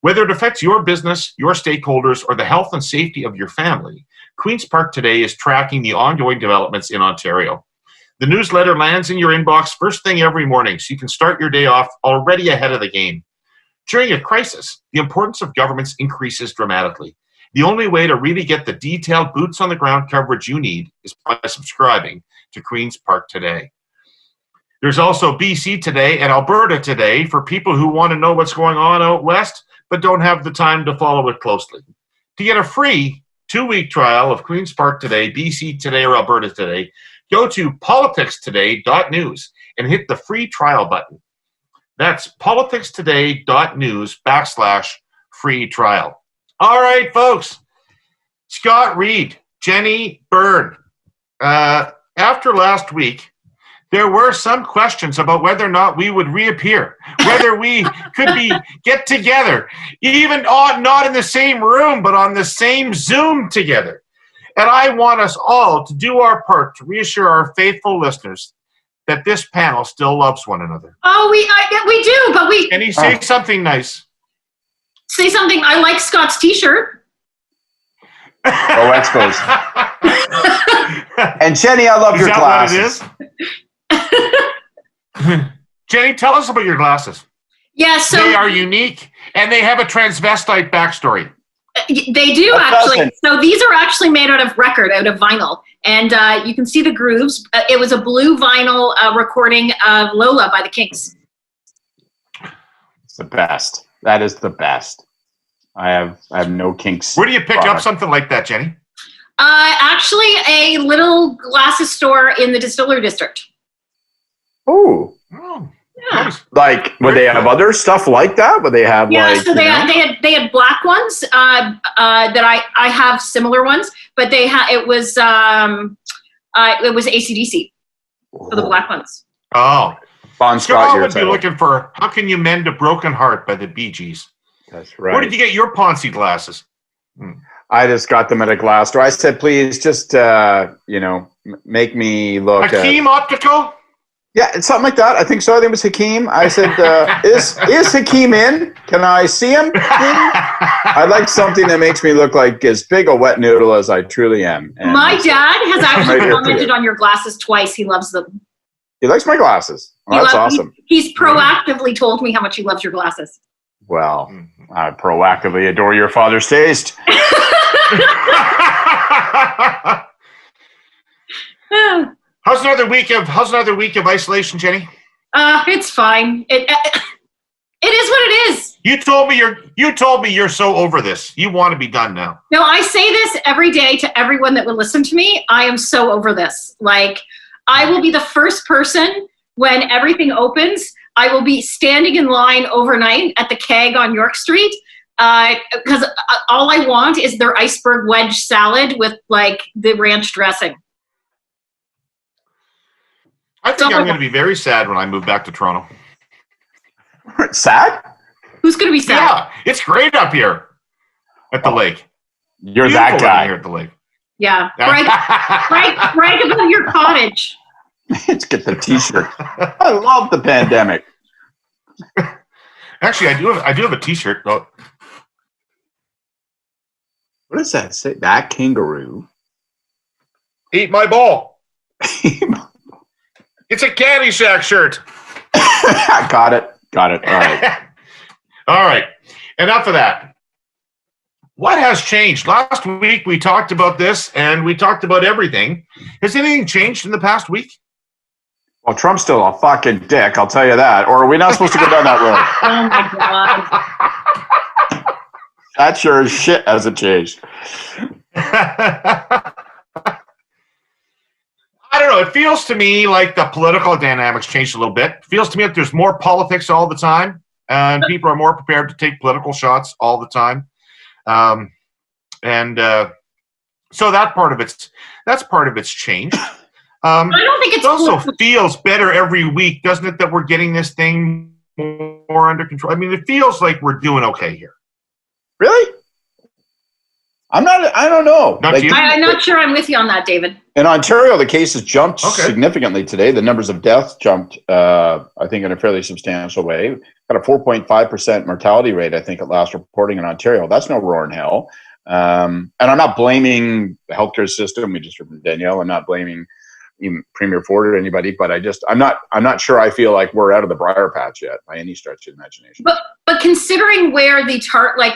Whether it affects your business, your stakeholders, or the health and safety of your family, Queen's Park Today is tracking the ongoing developments in Ontario. The newsletter lands in your inbox first thing every morning, so you can start your day off already ahead of the game. During a crisis, the importance of governments increases dramatically. The only way to really get the detailed boots-on-the-ground coverage you need is by subscribing to Queen's Park Today. There's also BC Today and Alberta Today for people who want to know what's going on out west, but don't have the time to follow it closely. To get a free 2-week trial of Queen's Park Today, BC Today, or Alberta Today, go to politicstoday.news and hit the free trial button. That's politicstoday.news/free trial. All right, folks. Scott, Reid, Jenni, Byrne. After last week, there were some questions about whether or not we would reappear, whether we could get together, even not in the same room, but on the same Zoom together. And I want us all to do our part to reassure our faithful listeners that this panel still loves one another. Oh, we do, but we... Can he say something nice? Say something. I like Scott's t-shirt. Oh, Expos. And Jenni, I love your glasses. Jenni, tell us about your glasses. Yeah, so... They are unique, and they have a transvestite backstory. They do, actually. So these are actually made out of vinyl. And you can see the grooves. It was a blue vinyl recording of Lola by the Kinks. It's the best. That is the best. I have no Kinks. Where do you pick up something like that, Jenni? Actually, a little glasses store in the Distiller District. Oh. Yeah. Nice. Like, would they have other stuff like that? Would they have so they had black ones that I have similar ones, but it was AC/DC for the black ones. Oh. Bon Scott would be looking for How Can You Mend a Broken Heart by the Bee Gees. That's right. Where did you get your Ponzi glasses? I just got them at a glass store. I said, please just, make me look Hakeem Optical? Yeah, it's something like that. I think so. I think it was Hakeem. I said, is Hakeem in? Can I see him? I'd like something that makes me look like as big a wet noodle as I truly am. And my dad has actually commented on your glasses twice. He loves them. He likes my glasses. Well, that's awesome. He's proactively told me how much he loves your glasses. Well, I proactively adore your father's taste. How's another week of isolation, Jenni? It's fine. It is what it is. You told me you're so over this. You want to be done now. No, I say this every day to everyone that will listen to me. I am so over this. Like, I will be the first person when everything opens. I will be standing in line overnight at the keg on York Street, Because all I want is their iceberg wedge salad with like the ranch dressing. I think I'm going to be very sad when I move back to Toronto. Sad? Who's going to be sad? Yeah, it's great up here at the lake. You're Beautiful that living guy. here at the lake. Yeah. Brag about your cottage. Let's get the T-shirt. I love the pandemic. Actually, I do have a T-shirt. Oh, What does that say? That kangaroo. eat my ball. It's a Caddyshack shirt. Got it. All right. All right. Enough of that. What has changed? Last week we talked about this and we talked about everything. Has anything changed in the past week? Well, Trump's still a fucking dick, I'll tell you that. Or are we not supposed to go down that road? Oh my God. That sure as shit hasn't changed. I don't know. It feels to me like the political dynamics changed a little bit. It feels to me like there's more politics all the time, and people are more prepared to take political shots all the time. So that part of it's changed. I don't think it's it also feels better every week, doesn't it, that we're getting this thing more under control? I mean, it feels like we're doing okay here. Really? I don't know. Not you? I'm not sure I'm with you on that, David. In Ontario, the cases jumped significantly today. The numbers of deaths jumped, I think, in a fairly substantial way. Got a 4.5% mortality rate, I think, at last reporting in Ontario. That's no roaring hell. And I'm not blaming the healthcare system. We just heard from Danielle. I'm not blaming even Premier Ford or anybody, but I'm not sure I feel like we're out of the briar patch yet by any stretch of imagination. But considering where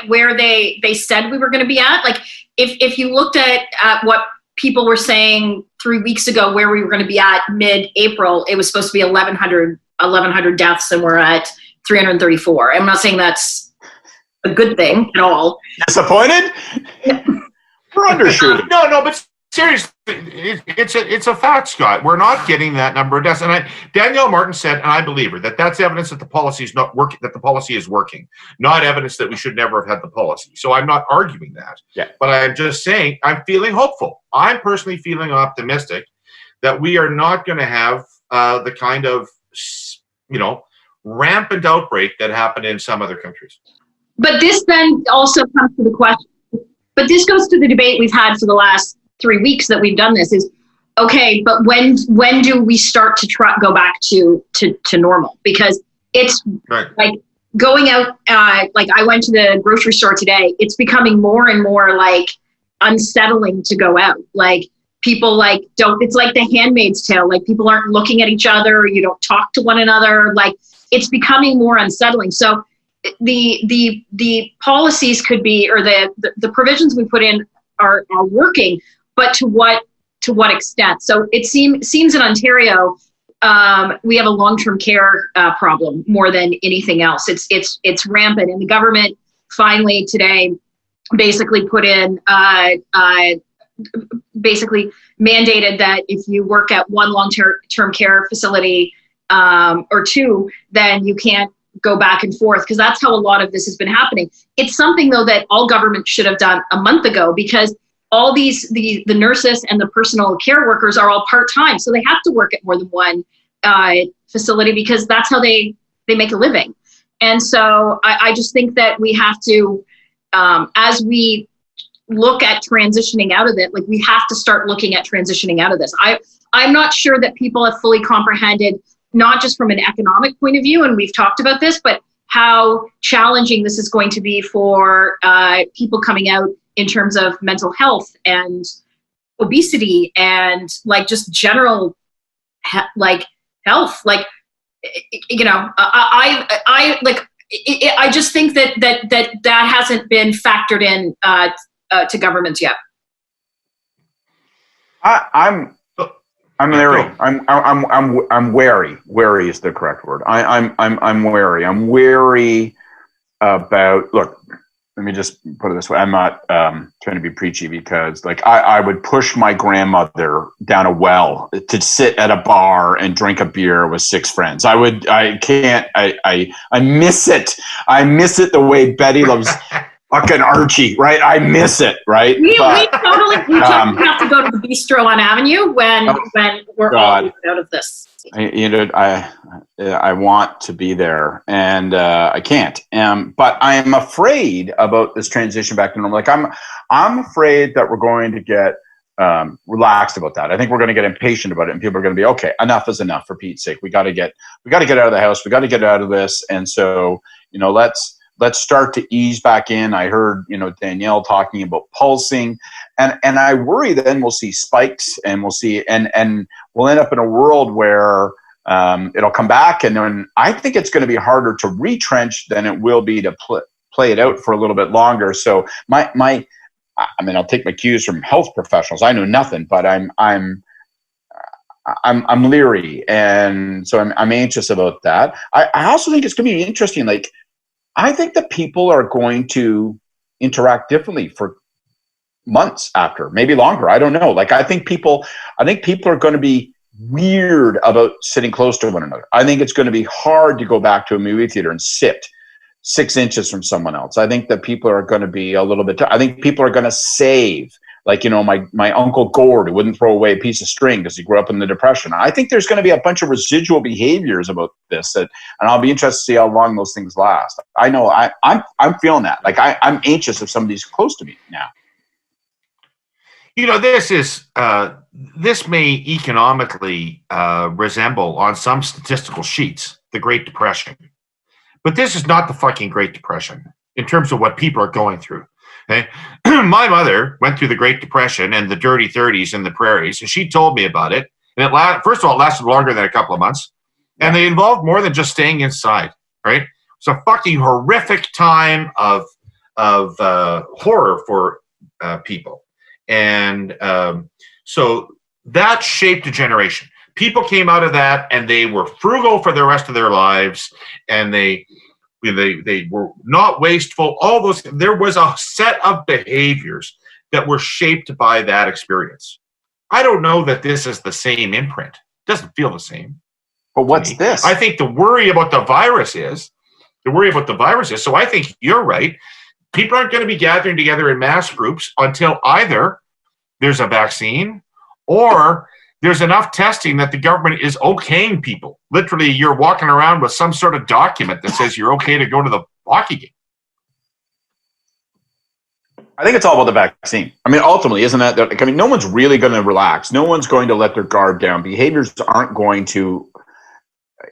where they said we were going to be at, like if you looked at what people were saying 3 weeks ago, where we were going to be at mid-April, it was supposed to be 1,100 deaths, and we're at 334. I'm not saying that's a good thing at all. Disappointed? We're undershooting. No, but seriously, it's a fact, Scott. We're not getting that number of deaths. And Danielle Martin said, and I believe her, that's evidence that the policy is not working, that the policy is working, not evidence that we should never have had the policy. So I'm not arguing that. Yeah. But I'm just saying I'm feeling hopeful. I'm personally feeling optimistic that we are not going to have the kind of, rampant outbreak that happened in some other countries. But this then also comes to the question, but this goes to the debate we've had for the last 3 weeks that we've done this is, okay, but when do we start to go back to normal? Because it's right. Like going out, like I went to the grocery store today, it's becoming more and more like unsettling to go out. Like people it's like The Handmaid's Tale, like people aren't looking at each other, you don't talk to one another, like it's becoming more unsettling. So the policies could be, or the provisions we put in are working, but to what extent? So it seems in Ontario, we have a long-term care problem more than anything else. It's rampant, and the government finally today basically put in basically mandated that if you work at one long-term care facility or two, then you can't go back and forth, because that's how a lot of this has been happening. It's something, though, that all governments should have done a month ago, because all the nurses and the personal care workers are all part-time, so they have to work at more than one facility, because that's how they make a living. And so I just think that we have to, as we look at transitioning out of it, like we have to start looking at transitioning out of this. I'm not sure that people have fully comprehended, not just from an economic point of view, and we've talked about this, but how challenging this is going to be for people coming out in terms of mental health and obesity and like just general like health. Like, I just think that hasn't been factored in to governments yet. I'm leery. I'm wary. Wary is the correct word. I'm wary. I'm wary about. Look, let me just put it this way. I'm not trying to be preachy because like I would push my grandmother down a well to sit at a bar and drink a beer with 6 friends. I miss it. I miss it the way Betty loves fucking Archie, right? I miss it, right? We totally have to go to the bistro on Avenue when we're all out of this. I want to be there, and I can't. But I am afraid about this transition back to normal. Like I'm afraid that we're going to get relaxed about that. I think we're going to get impatient about it, and people are going to be okay. Enough is enough. For Pete's sake, we got to get out of the house. We got to get out of this, and so let's start to ease back in. I heard Danielle talking about pulsing, and I worry then we'll see spikes, and we'll see and we'll end up in a world where it'll come back, and then I think it's going to be harder to retrench than it will be to play it out for a little bit longer. So I'll take my cues from health professionals. I know nothing, but I'm leery, and so I'm anxious about that. I also think it's going to be interesting. Like, I think that people are going to interact differently for months after, maybe longer. I don't know. Like, I think people are going to be weird about sitting close to one another. I think it's going to be hard to go back to a movie theater and sit 6 inches from someone else. I think that people are going to be a little bit, I think people are going to save. Like, my Uncle Gord, who wouldn't throw away a piece of string because he grew up in the Depression. I think there's going to be a bunch of residual behaviors about this, and I'll be interested to see how long those things last. I know I'm feeling that. Like, I'm anxious if somebody's close to me now. This may economically resemble on some statistical sheets the Great Depression, but this is not the fucking Great Depression in terms of what people are going through. Okay? My mother went through the Great Depression and the dirty 30s in the prairies, and she told me about it. And first of all, it lasted longer than a couple of months, and they involved more than just staying inside. Right? It's a fucking horrific time of horror for people, and so that shaped a generation. People came out of that, and they were frugal for the rest of their lives, and they were not wasteful. All those, there was a set of behaviors that were shaped by that experience. I don't know that this is the same imprint. It doesn't feel the same. But what's this? I think the worry about the virus is, so I think you're right. People aren't going to be gathering together in mass groups until either there's a vaccine or there's enough testing that the government is okaying people. Literally, you're walking around with some sort of document that says you're okay to go to the hockey game. I think it's all about the vaccine. I mean, ultimately, isn't that? I mean, no one's really going to relax. No one's going to let their guard down. Behaviors aren't going to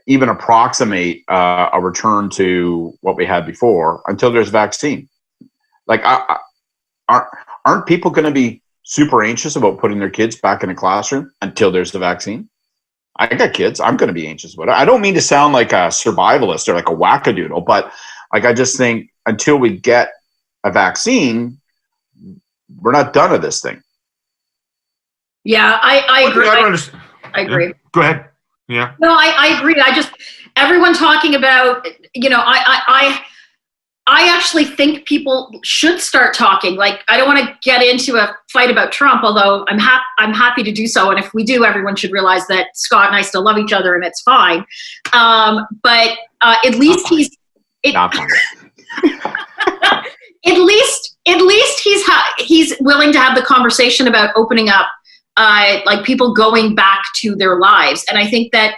even approximate a return to what we had before until there's a vaccine. Like, aren't people going to be super anxious about putting their kids back in a classroom until there's the vaccine? I got kids. I'm going to be anxious about it. I don't mean to sound like a survivalist or like a wackadoodle, but like, I just think until we get a vaccine, we're not done with this thing. Yeah, I agree. I don't understand. I agree. Yeah. Go ahead. Yeah. No, I agree. Everyone talking about, I actually think people should start talking. Like, I don't want to get into a fight about Trump, although I'm happy to do so. And if we do, everyone should realize that Scott and I still love each other, and it's fine. But at least at least he's willing to have the conversation about opening up, like people going back to their lives. And I think that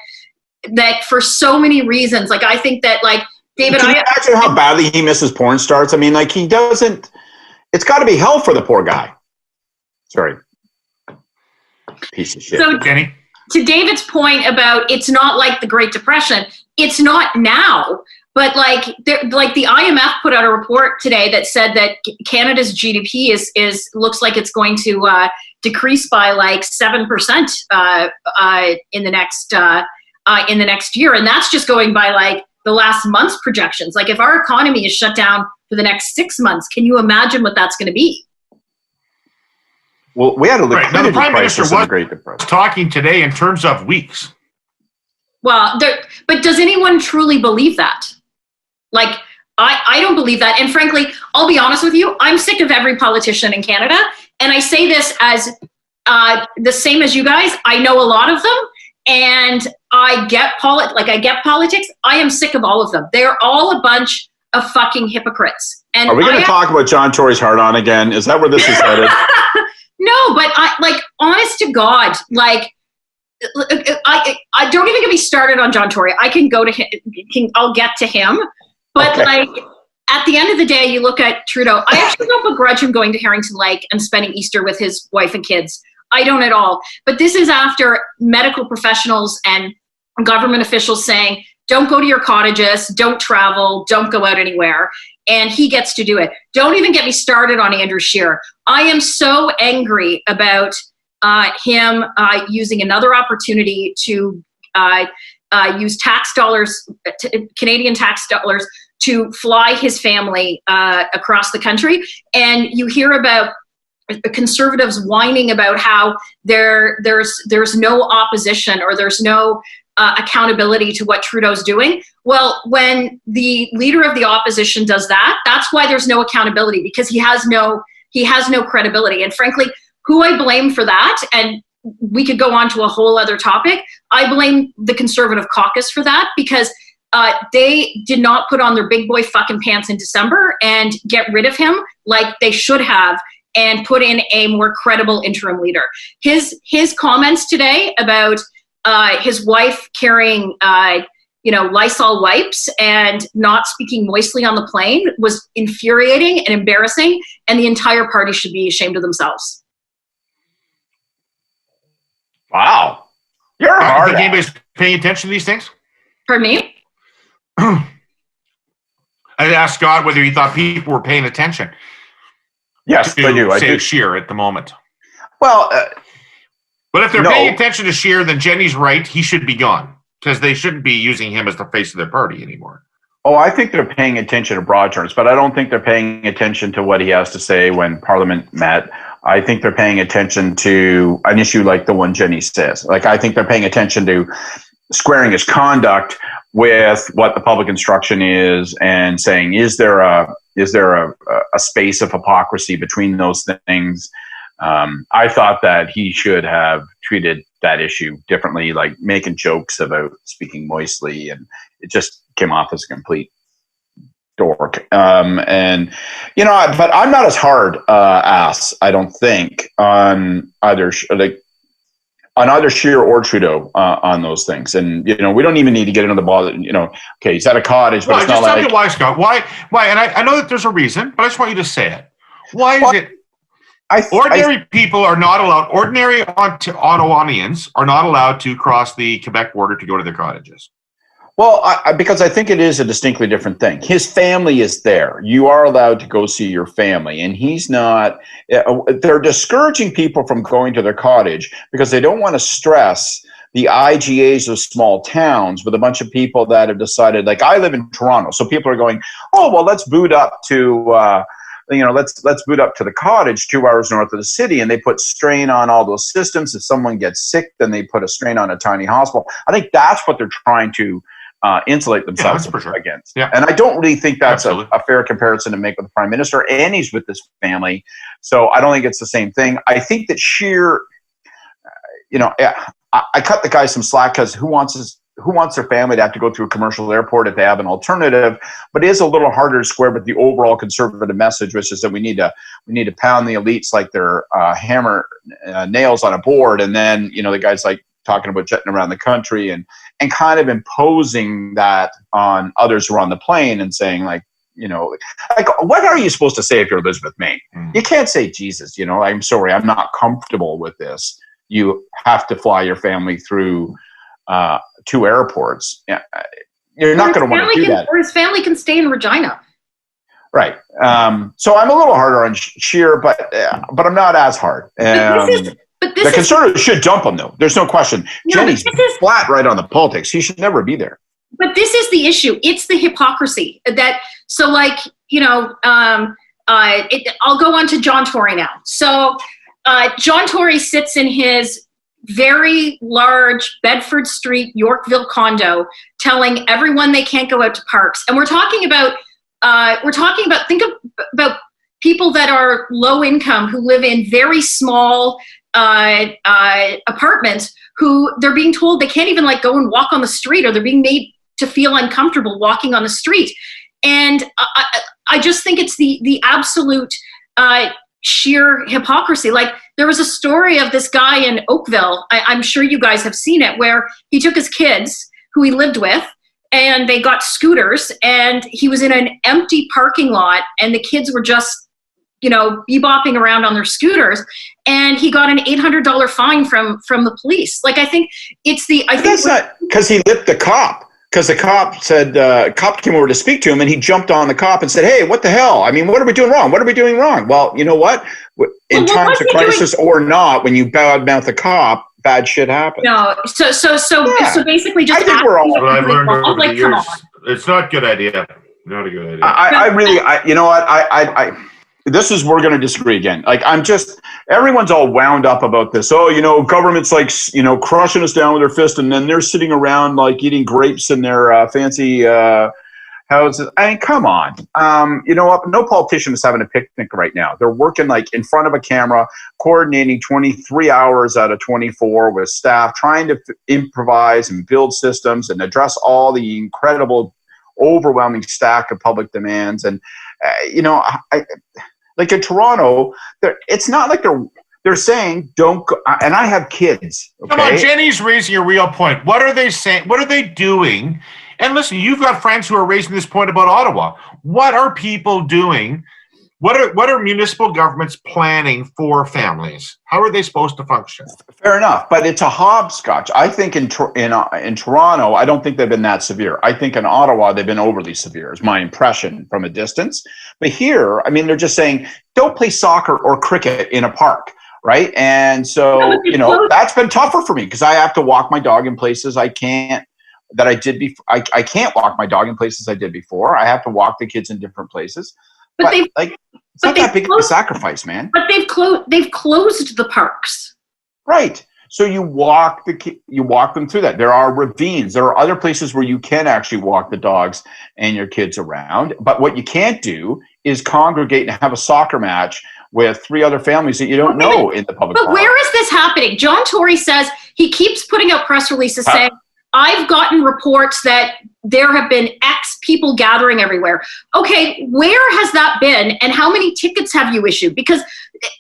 for so many reasons, like, I think that, like, David, can you imagine how badly he misses porn stars? I mean, like, he doesn't. It's got to be hell for the poor guy. Sorry, piece of shit. So, Jenni, to David's point about it's not like the Great Depression. It's not now, but like the IMF put out a report today that said that Canada's GDP is looks like it's going to decrease by like 7% in the next year, and that's just going by like the last month's projections. Like, if our economy is shut down for the next 6 months, can you imagine what that's going to be? Well, we had a liquidity now, the Prime Minister crisis in the Great Depression. Talking today in terms of weeks. Well, but does anyone truly believe that? Like, I don't believe that. And frankly, I'll be honest with you, I'm sick of every politician in Canada. And I say this as the same as you guys. I know a lot of them, and I get politics. I am sick of all of them. They're all a bunch of fucking hypocrites. And are we going to talk about John Tory's hard on again? Is that where this is headed? No, but honest to God, I don't even get me started on John Tory. I can go to him. I'll get to him. But okay. At the end of the day, you look at Trudeau. I actually don't begrudge him going to Harrington Lake and spending Easter with his wife and kids. I don't at all. But this is after medical professionals and government officials saying, don't go to your cottages, don't travel, don't go out anywhere. And he gets to do it. Don't even get me started on Andrew Scheer. I am so angry about him using another opportunity to use tax dollars, Canadian tax dollars, to fly his family across the country. And you hear about conservatives whining about how there's no opposition or there's no accountability to what Trudeau's doing. Well, when the leader of the opposition does that, that's why there's no accountability, because he has no credibility. And frankly, who I blame for that, and we could go on to a whole other topic, I blame the Conservative caucus for that, because they did not put on their big boy fucking pants in December and get rid of him like they should have and put in a more credible interim leader. His comments today about his wife carrying Lysol wipes and not speaking moistly on the plane was infuriating and embarrassing, and the entire party should be ashamed of themselves. Wow. You're hard. Think anybody's paying attention to these things? Pardon me? I asked Scott whether he thought people were paying attention. Yes, I do. I do. Scheer at the moment. Well, but if they're paying attention to Scheer, then Jenny's right. He should be gone, because they shouldn't be using him as the face of their party anymore. Oh, I think they're paying attention to broad terms, but I don't think they're paying attention to what he has to say when Parliament met. I think they're paying attention to an issue like the one Jenny says. I think they're paying attention to squaring his conduct with what the public instruction is and saying, is there a space of hypocrisy between those things? I thought that he should have treated that issue differently, like making jokes about speaking moistly, and it just came off as a complete dork. But I'm not as hard ass, I don't think, on either Scheer or Trudeau on those things. And we don't even need to get into the ball. Okay, he's at a cottage, but it's not like. Why, Scott? Why? And I know that there's a reason, but I just want you to say it. Why is it? Ordinary people are not allowed. Ordinary Ottawanians are not allowed to cross the Quebec border to go to their cottages. Well, because I think it is a distinctly different thing. His family is there. You are allowed to go see your family, and he's not. They're discouraging people from going to their cottage because they don't want to stress the IGAs of small towns with a bunch of people that have decided, like I live in Toronto, so people are going, oh, well, let's boot up to, let's boot up to the cottage 2 hours north of the city, and they put strain on all those systems. If someone gets sick, then they put a strain on a tiny hospital. I think that's what they're trying to insulate themselves against. Yeah. And I don't really think that's a fair comparison to make with the Prime Minister, and he's with his family. So I don't think it's the same thing. I think that Scheer, I cut the guy some slack because who wants their family to have to go through a commercial airport if they have an alternative? But it is a little harder to square with the overall conservative message, which is that we need to pound the elites like they're hammer nails on a board, and then the guy's like talking about jetting around the country and kind of imposing that on others who are on the plane and saying like what are you supposed to say if you're Elizabeth May? You can't say, Jesus, I'm sorry, I'm not comfortable with this. You have to fly your family through 2 airports. You're not going to want to do that. Or his family can stay in Regina. Right. So I'm a little harder on Scheer, but I'm not as hard. The Conservatives should dump him, though. There's no question. No, Jenny's flat right on the politics. He should never be there. But this is the issue. It's the hypocrisy that. So, I'll go on to John Tory now. So, John Tory sits in his very large Bedford Street, Yorkville condo, telling everyone they can't go out to parks. And we're talking about we're talking about, think about people that are low income who live in very small apartments, who they're being told they can't even like go and walk on the street, or they're being made to feel uncomfortable walking on the street. And I just think it's the absolute sheer hypocrisy. Like, there was a story of this guy in Oakville, I'm sure you guys have seen it, where he took his kids who he lived with, and they got scooters, and he was in an empty parking lot, and the kids were just, bebopping around on their scooters, and he got an $800 fine from the police. Like, I think that's not because he lipped the cop. Because the cop said, cop came over to speak to him, and he jumped on the cop and said, "Hey, what the hell? I mean, what are we doing wrong? What are we doing wrong?" Well, you know what? In times of crisis or not, when you badmouth a cop, bad shit happens. No, so basically, just I think we're all. What I've learned over like, the years, it's not a good idea. Not a good idea. I really, you know what? This is, we're going to disagree again. Like, everyone's all wound up about this. Oh, government's like, crushing us down with their fist, and then they're sitting around like eating grapes in their fancy houses. I mean, come on. You know what? No politician is having a picnic right now. They're working like in front of a camera, coordinating 23 hours out of 24 with staff, trying to improvise and build systems and address all the incredible, overwhelming stack of public demands. And, like in Toronto, it's not like they're saying don't go. And I have kids. Okay? Come on, Jenny's raising a real point. What are they saying? What are they doing? And listen, you've got friends who are raising this point about Ottawa. What are people doing? What are municipal governments planning for families? How are they supposed to function? Fair enough, but it's a hopscotch. I think in Toronto, I don't think they've been that severe. I think in Ottawa, they've been overly severe, is my impression from a distance. But here, I mean, they're just saying, don't play soccer or cricket in a park, right? And so, that's been tougher for me because I have to walk my dog in places I can't walk my dog in places I did before. I have to walk the kids in different places. But it's not that big of a sacrifice, man. But they've closed the parks. Right. So you walk them through that. There are ravines. There are other places where you can actually walk the dogs and your kids around. But what you can't do is congregate and have a soccer match with 3 other families that you don't know in the public park. But where is this happening? John Tory says he keeps putting out press releases saying, I've gotten reports that there have been X people gathering everywhere. Okay, where has that been, and how many tickets have you issued? Because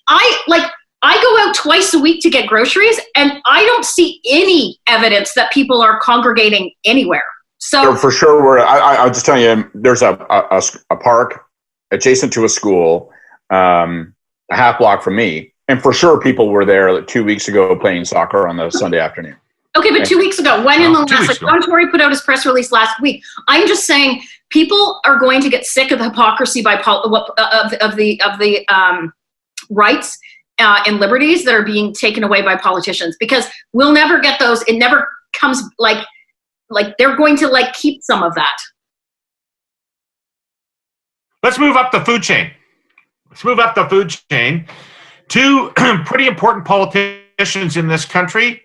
I go out twice a week to get groceries, and I don't see any evidence that people are congregating anywhere. So for sure, I'll just tell you, there's a park adjacent to a school, a half block from me, and for sure people were there 2 weeks ago playing soccer on the Sunday afternoon. Okay, but 2 weeks ago, when in the last, like John Tory put out his press release last week. I'm just saying, people are going to get sick of the hypocrisy of the rights and liberties that are being taken away by politicians, because we'll never get those. It never comes like they're going to keep some of that. Let's move up the food chain. Two pretty important politicians in this country,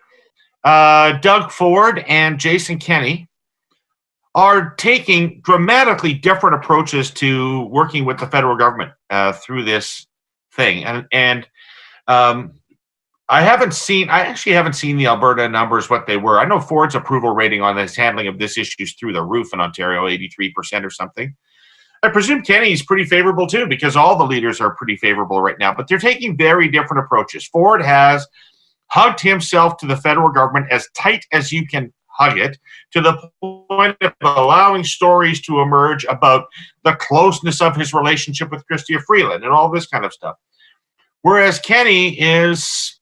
Doug Ford and Jason Kenney, are taking dramatically different approaches to working with the federal government through this thing. And I actually haven't seen the Alberta numbers, what they were. I know Ford's approval rating on his handling of this issue is through the roof in Ontario, 83% or something. I presume Kenney's pretty favorable too, because all the leaders are pretty favorable right now, but they're taking very different approaches. Ford has hugged himself to the federal government as tight as you can hug it, to the point of allowing stories to emerge about the closeness of his relationship with Chrystia Freeland and all this kind of stuff. Whereas Kenney is,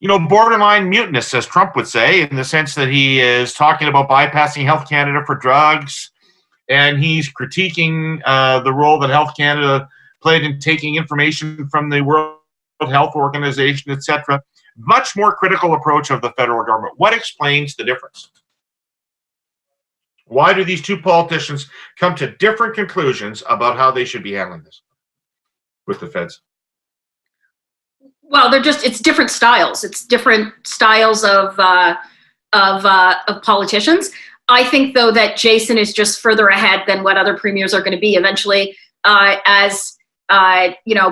borderline mutinous, as Trump would say, in the sense that he is talking about bypassing Health Canada for drugs, and he's critiquing the role that Health Canada played in taking information from the World Health Organization, etc. Much more critical approach of the federal government. What explains the difference? Why do these two politicians come to different conclusions about how they should be handling this with the feds? Well, it's different styles. It's different styles of politicians. I think, though, that Jason is just further ahead than what other premiers are going to be. Eventually, as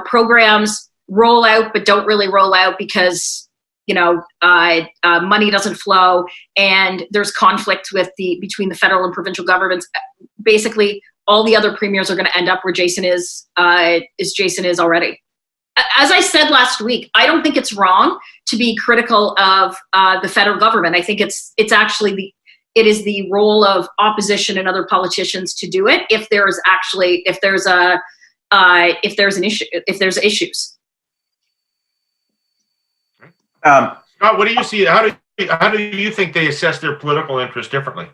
programs roll out but don't really roll out because money doesn't flow and there's conflict between the federal and provincial governments. Basically, all the other premiers are going to end up where Jason is already. As I said last week, I don't think it's wrong to be critical of the federal government. I think it's actually it is the role of opposition and other politicians to do it if there's issues. Scott, what do you see? How do you think they assess their political interest differently?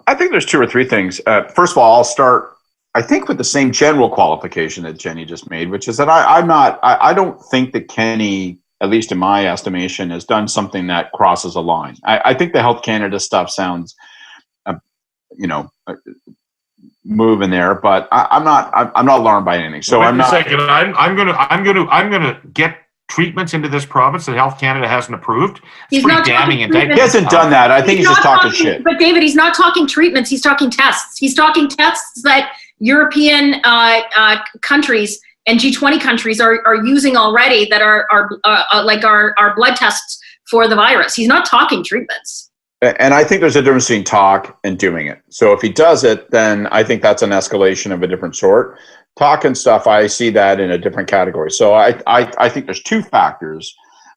I think there's two or three things. First of all, I'll start, I think, with the same general qualification that Jenni just made, which is that I don't think that Kenney, at least in my estimation, has done something that crosses a line. I think the Health Canada stuff sounds, move in there, but I'm not alarmed by anything. So I'm gonna get treatments into this province that Health Canada hasn't approved. It's pretty damning. He hasn't done that. I think he's just talking shit. But David, he's not talking treatments. He's talking tests. He's talking tests that European countries and G20 countries are using already that are blood tests for the virus. He's not talking treatments. And I think there's a difference between talk and doing it. So if he does it, then I think that's an escalation of a different sort. Talk and stuff, I see that in a different category. So I think there's two factors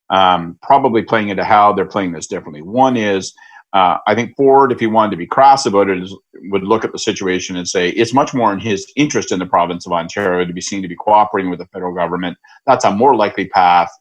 probably playing into how they're playing this differently. One is I think Ford, if he wanted to be crass about it, would look at the situation and say it's much more in his interest in the province of Ontario to be seen to be cooperating with the federal government. That's a more likely path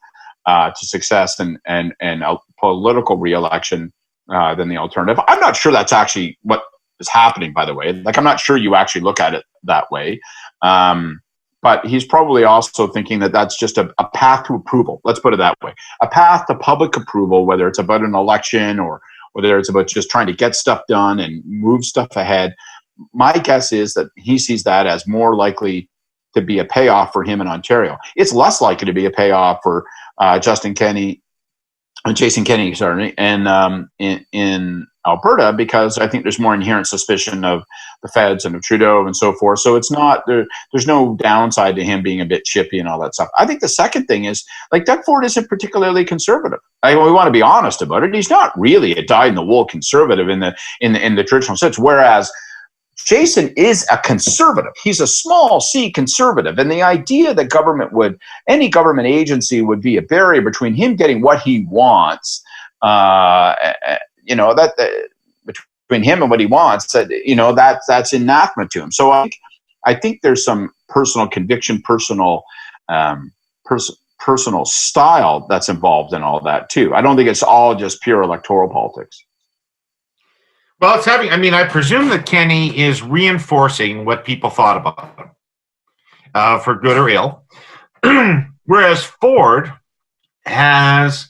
to success and a political re-election than the alternative. I'm not sure that's actually what is happening, by the way. Like, I'm not sure you actually look at it that way. But he's probably also thinking that that's just a path to approval. Let's put it that way. A path to public approval, whether it's about an election or whether it's about just trying to get stuff done and move stuff ahead. My guess is that he sees that as more likely to be a payoff for him in Ontario. It's less likely to be a payoff for Jason Kenney, and in Alberta, because I think there's more inherent suspicion of the feds and of Trudeau and so forth. So it's not there's no downside to him being a bit chippy and all that stuff. I think the second thing is, like, Doug Ford isn't particularly conservative. We want to be honest about it. He's not really a dyed-in-the-wool conservative in the traditional sense, whereas Jason is a conservative. He's a small c conservative. And the idea that any government agency would be a barrier between him getting what he wants, between him and what he wants, that's anathema to him. So I think there's some personal conviction, personal style that's involved in all that too. I don't think it's all just pure electoral politics. Well, I presume that Kenney is reinforcing what people thought about him, for good or ill. Whereas Ford has,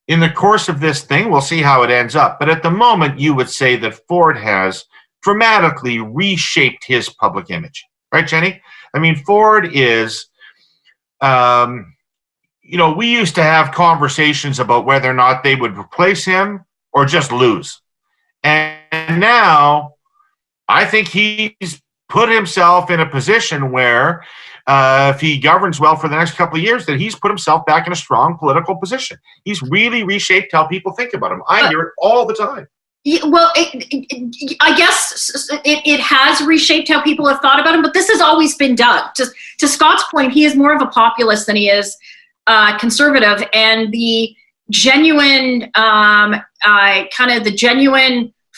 in the course of this thing, we'll see how it ends up. But at the moment, you would say that Ford has dramatically reshaped his public image. Right, Jenni? I mean, Ford is, we used to have conversations about whether or not they would replace him or just lose. And now I think he's put himself in a position where if he governs well for the next couple of years, that he's put himself back in a strong political position. He's really reshaped how people think about him. I hear it all the time. Well, I guess it has reshaped how people have thought about him, but this has always been done. To Scott's point, he is more of a populist than he is conservative, and the genuine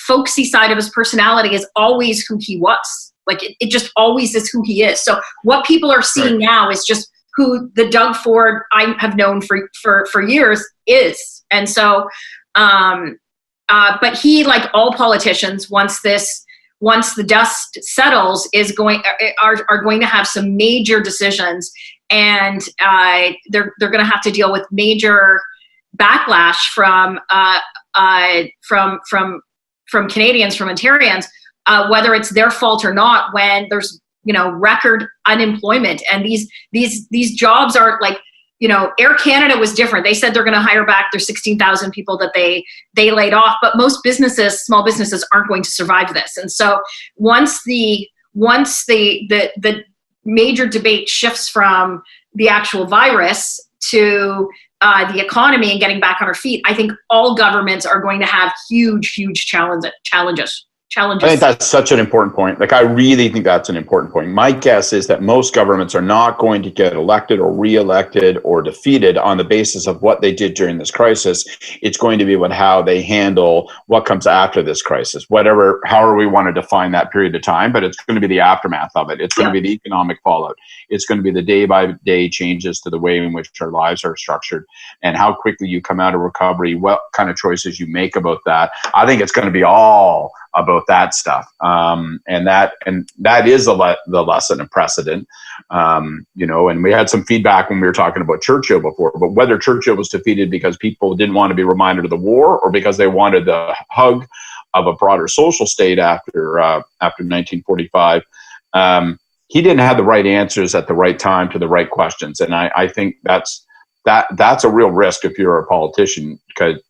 folksy side of his personality is always who he was. Like, it just always is who he is. So what people are seeing now is just who the Doug Ford I have known for years is. And so, but he, like all politicians, once the dust settles, are going to have some major decisions, and they're going to have to deal with major backlash from Canadians, from Ontarians, whether it's their fault or not, when there's record unemployment, and these jobs are like Air Canada was different. They said they're going to hire back their 16,000 people that they laid off, but most businesses, small businesses, aren't going to survive this. And so once the major debate shifts from the actual virus to the economy and getting back on our feet, I think all governments are going to have huge challenges. I think that's such an important point. Like, I really think that's an important point. My guess is that most governments are not going to get elected or re-elected or defeated on the basis of what they did during this crisis. It's going to be about how they handle what comes after this crisis, however we want to define that period of time, but it's going to be the aftermath of it. It's going to be the economic fallout. It's going to be the day-by-day changes to the way in which our lives are structured and how quickly you come out of recovery, what kind of choices you make about that. I think it's going to be all about that stuff, and that is the lesson and precedent, and we had some feedback when we were talking about Churchill before, but whether Churchill was defeated because people didn't want to be reminded of the war or because they wanted the hug of a broader social state after 1945, he didn't have the right answers at the right time to the right questions, and I think that's a real risk if you're a politician, because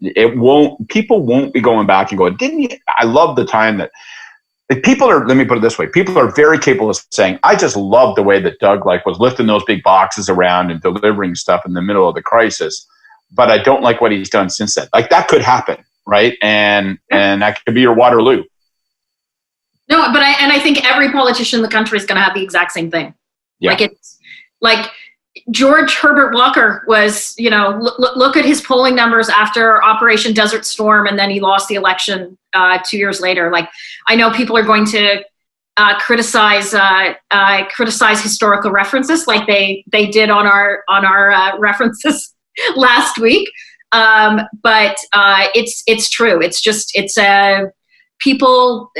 people won't be going back and going, didn't you? I love the time that let me put it this way. People are very capable of saying, I just love the way that Doug was lifting those big boxes around and delivering stuff in the middle of the crisis, but I don't like what he's done since then. Like, that could happen, right? And that could be your Waterloo. No, but I think every politician in the country is going to have the exact same thing. Yeah. It's like George Herbert Walker was, look at his polling numbers after Operation Desert Storm, and then he lost the election 2 years later. Like, I know people are going to criticize historical references, like they did on our references last week. But it's true. People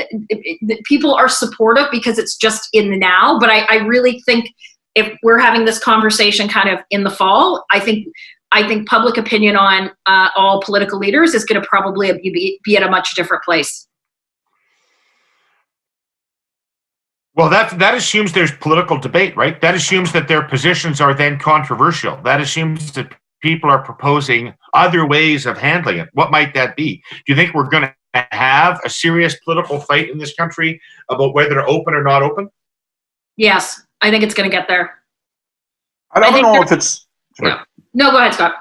are supportive because it's just in the now. But I really think, if we're having this conversation kind of in the fall, I think public opinion on all political leaders is going to probably be at a much different place. Well, that assumes there's political debate, right? That assumes that their positions are then controversial. That assumes that people are proposing other ways of handling it. What might that be? Do you think we're going to have a serious political fight in this country about whether to open or not open? Yes. I think it's going to get there. I don't know if it's... Sorry. No, go ahead, Scott.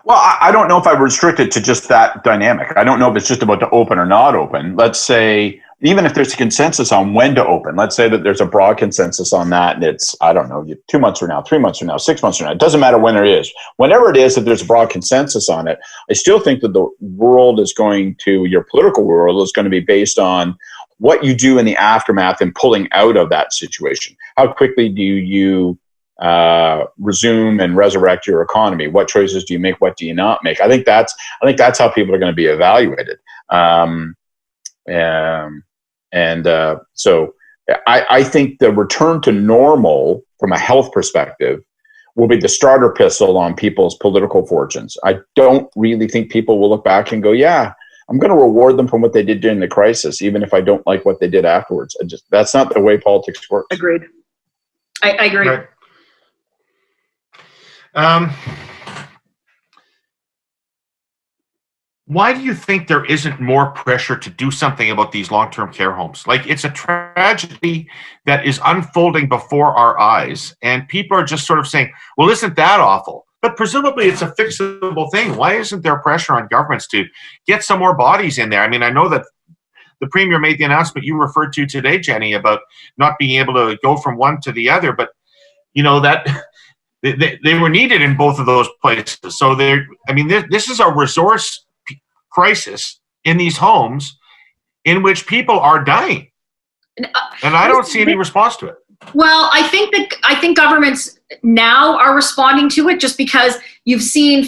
Well, I don't know if I restrict it to just that dynamic. I don't know if it's just about to open or not open. Let's say, even if there's a consensus on when to open, let's say that there's a broad consensus on that, and it's, 2 months from now, 3 months from now, 6 months from now. It doesn't matter when it is. Whenever it is, if there's a broad consensus on it, I still think that the world is your political world is going to be based on what you do in the aftermath and pulling out of that situation. How quickly do you resume and resurrect your economy? What choices do you make? What do you not make? I think that's how people are going to be evaluated. So I think the return to normal from a health perspective will be the starter pistol on people's political fortunes. I don't really think people will look back and go, yeah, I'm going to reward them from what they did during the crisis, even if I don't like what they did afterwards. That's not the way politics works. Agreed. I agree. Right. Why do you think there isn't more pressure to do something about these long-term care homes? Like, it's a tragedy that is unfolding before our eyes, and people are just sort of saying, well, isn't that awful? But presumably it's a fixable thing. Why isn't there pressure on governments to get some more bodies in there? I mean, I know that the Premier made the announcement you referred to today, Jenny, about not being able to go from one to the other, but that they were needed in both of those places. So this is a resource crisis in these homes in which people are dying, and I don't see any response to it. Well, I think governments now are responding to it, just because you've seen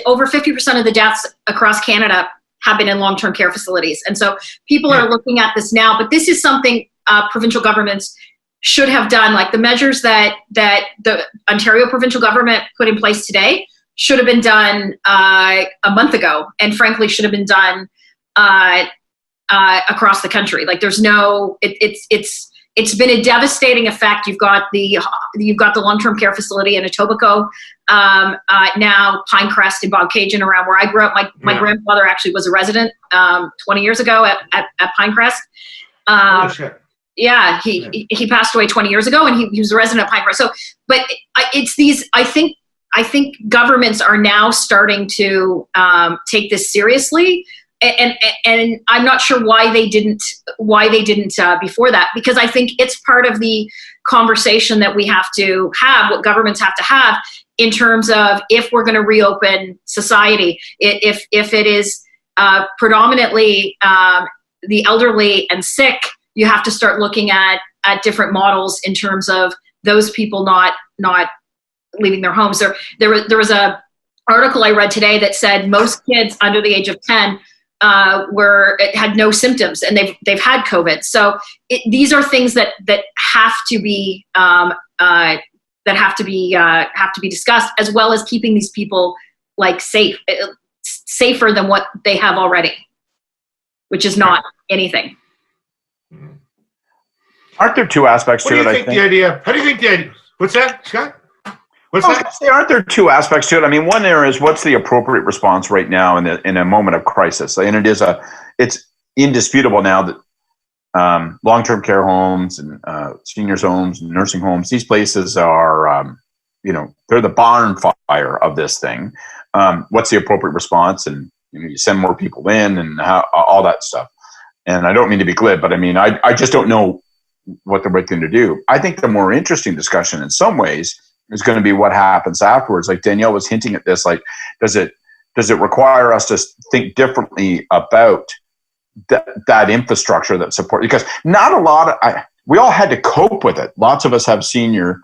over 50% of the deaths across Canada have been in long-term care facilities, and so people are looking at this now. But this is something provincial governments should have done. Like, the measures that the Ontario provincial government put in place today should have been done a month ago, and frankly should have been done across the country. Like, there's no, it's been a devastating effect. You've got the long-term care facility in Etobicoke, now Pinecrest and Bogcajun around where I grew up. My grandfather actually was a resident 20 years ago at Pinecrest. Holy shit. Yeah, he passed away 20 years ago, and he was a resident of Pinecrest. So, but it's these. I think governments are now starting to take this seriously. And I'm not sure why they didn't before that, because I think it's part of the conversation that we have to have, what governments have to have in terms of if we're going to reopen society, if it is predominantly the elderly and sick, you have to start looking at different models in terms of those people not leaving their homes. There was a article I read today that said most kids under the age of 10 had no symptoms, and they've had COVID. So these are things that have to be discussed, as well as keeping these people like safer than what they have already, which is not anything. Aren't there two aspects to it? How do you think the idea? What's that, Scott? Aren't there two aspects to it? I mean, one there is what's the appropriate response right now in a moment of crisis, and it's indisputable now that long-term care homes and seniors homes and nursing homes, these places are, they're the barn fire of this thing. What's the appropriate response? And you send more people in and all that stuff. And I don't mean to be glib, but I mean, I just don't know what the right thing to do. I think the more interesting discussion in some ways is going to be what happens afterwards. Like Danielle was hinting at this, like, does it require us to think differently about that infrastructure that support? Because not a lot of, we all had to cope with it. Lots of us have seniors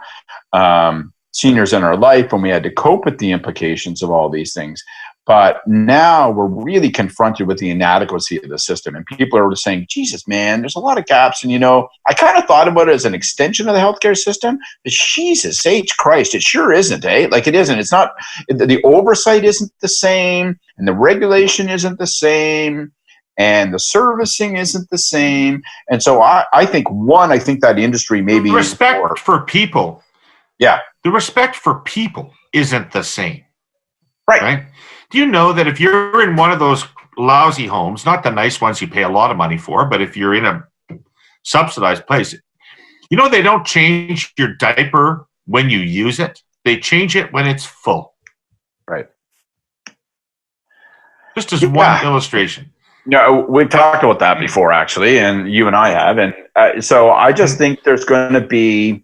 in our life, and we had to cope with the implications of all these things. But now we're really confronted with the inadequacy of the system, and people are saying, Jesus, man, there's a lot of gaps. And, I kind of thought about it as an extension of the healthcare system, but Jesus H. Christ, it sure isn't, eh? Like, it isn't. It's not, the oversight isn't the same, and the regulation isn't the same, and the servicing isn't the same. And so I think that industry maybe the respect for people. Yeah. The respect for people isn't the same. Right? Do you know that if you're in one of those lousy homes, not the nice ones you pay a lot of money for, but if you're in a subsidized place, they don't change your diaper when you use it. They change it when it's full. Right. Just as one illustration. No, we've talked about that before, actually, and you and I have. And so I just think there's going to be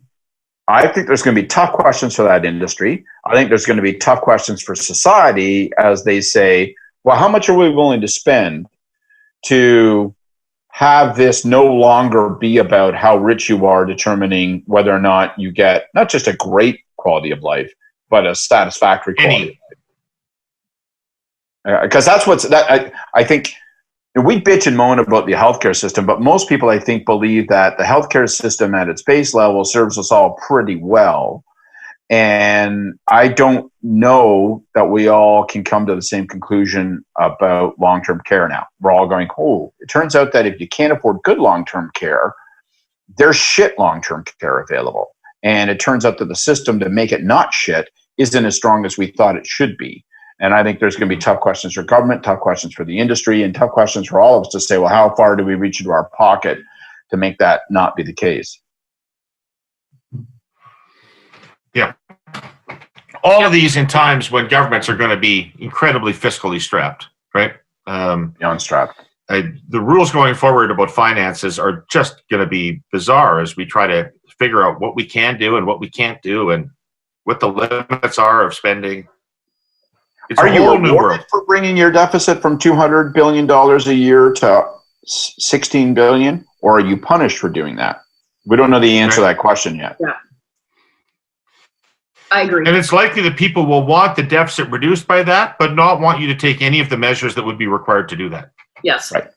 tough questions for that industry. I think there's going to be tough questions for society as they say, well, how much are we willing to spend to have this no longer be about how rich you are determining whether or not you get not just a great quality of life, but a satisfactory quality of life. Because that's I think we bitch and moan about the healthcare system, but most people, I think, believe that the healthcare system at its base level serves us all pretty well. And I don't know that we all can come to the same conclusion about long-term care now. We're all going, it turns out that if you can't afford good long-term care, there's shit long-term care available. And it turns out that the system to make it not shit isn't as strong as we thought it should be. And I think there's going to be tough questions for government, tough questions for the industry, and tough questions for all of us to say, well, how far do we reach into our pocket to make that not be the case? Yeah. All of these in times when governments are going to be incredibly fiscally strapped, right? Beyond strapped. The rules going forward about finances are just going to be bizarre as we try to figure out what we can do and what we can't do and what the limits are of spending. It's are a you whole new world for bringing your deficit from $200 billion a year to $16 billion, or are you punished for doing that? We don't know the answer to that question yet. Yeah. I agree. And it's likely that people will want the deficit reduced by that, but not want you to take any of the measures that would be required to do that. Yes. Right.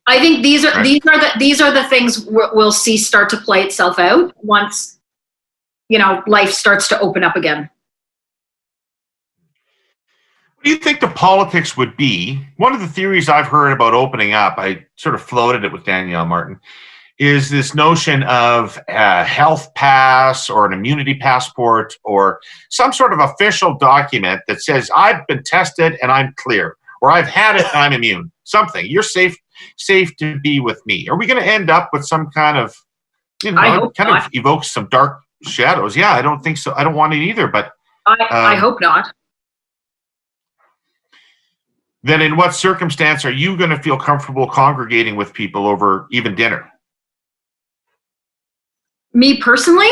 I think these are the things we'll see start to play itself out once, life starts to open up again. What do you think the politics would be? One of the theories I've heard about opening up, I sort of floated it with Danielle Martin, is this notion of a health pass or an immunity passport or some sort of official document that says I've been tested and I'm clear, or I've had it and I'm immune. Something. You're safe to be with me. Are we going to end up with some kind of, of evokes some dark shadows? Yeah, I don't think so. I don't want it either, but I hope not. Then in what circumstance are you going to feel comfortable congregating with people over even dinner? Me personally,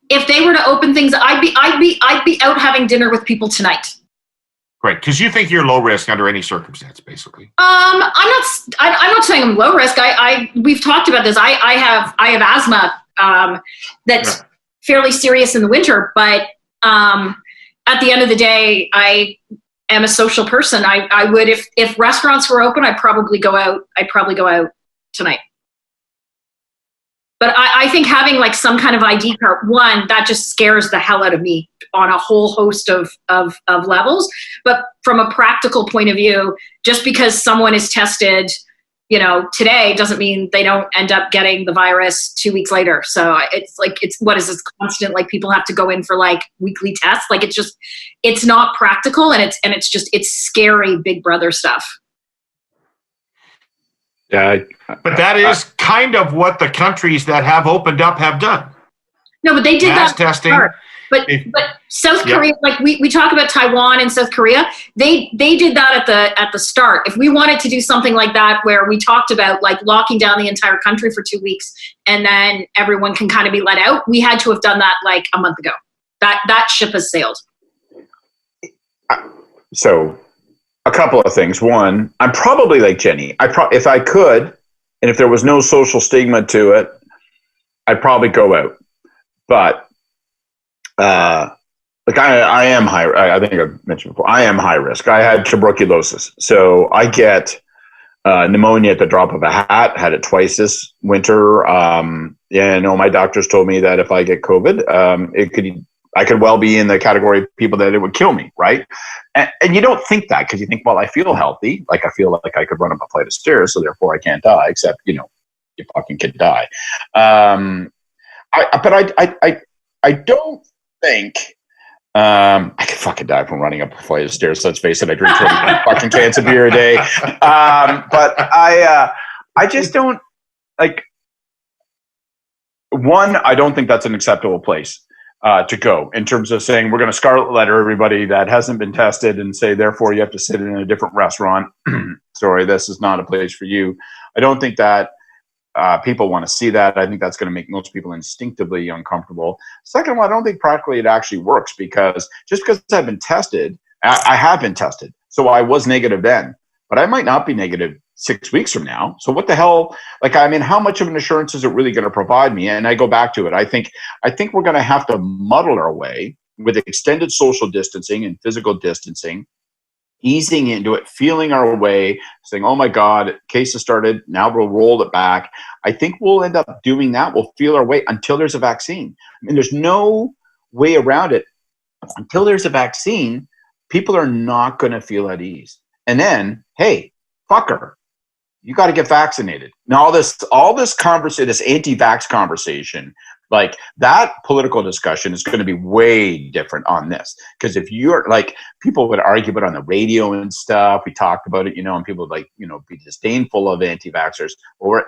if they were to open things, I'd be out having dinner with people tonight. Right, because you think you're low risk under any circumstance, basically. I'm not saying I'm low risk. We've talked about this. I have asthma that's fairly serious in the winter, but at the end of the day, I am a social person. I would, if restaurants were open, I'd probably go out tonight. But I think having like some kind of ID card, one, that just scares the hell out of me on a whole host of levels. But from a practical point of view, just because someone is tested, today doesn't mean they don't end up getting the virus 2 weeks later. So what is this constant, like people have to go in for like weekly tests? Like it's not practical, and it's scary Big Brother stuff. Yeah, but that is kind of what the countries that have opened up have done. No, but they did mass that testing. But South Korea, like we talk about Taiwan and South Korea, they did that at the start. If we wanted to do something like that, where we talked about like locking down the entire country for 2 weeks and then everyone can kind of be let out, we had to have done that like a month ago. That ship has sailed. So, a couple of things. One, I'm probably like Jenni. If I could, and if there was no social stigma to it, I'd probably go out. But I am high. I think I've mentioned before. I am high risk. I had tuberculosis, so I get pneumonia at the drop of a hat. Had it twice this winter. My doctors told me that if I get COVID, I could well be in the category of people that it would kill me, right? And you don't think that, because you think, well, I feel healthy. Like I feel like I could run up a flight of stairs, so therefore I can't die, except, you fucking could die. I don't think I could fucking die from running up a flight of stairs. Let's face it, I drink 20 fucking cans of beer a day. But I just don't, like, one, I don't think that's an acceptable place to go in terms of saying we're going to scarlet letter everybody that hasn't been tested and say, therefore, you have to sit in a different restaurant. Sorry, this is not a place for you. I don't think that people want to see that. I think that's going to make most people instinctively uncomfortable. Second of all, I don't think practically it actually works, because just because I've been tested, I have been tested. So I was negative then, but I might not be negative 6 weeks from now. So what the hell? How much of an assurance is it really going to provide me? And I go back to it. I think we're going to have to muddle our way with extended social distancing and physical distancing, easing into it, feeling our way, saying, oh my God, cases started, now we'll roll it back. I think we'll end up doing that. We'll feel our way until there's a vaccine. There's no way around it. Until there's a vaccine, people are not going to feel at ease. And then, hey, fucker, you got to get vaccinated. Now, all this conversation, this anti-vax conversation, like that political discussion is going to be way different on this. Because if you're like, people would argue about it on the radio and stuff. We talked about it, and people would be disdainful of anti-vaxxers.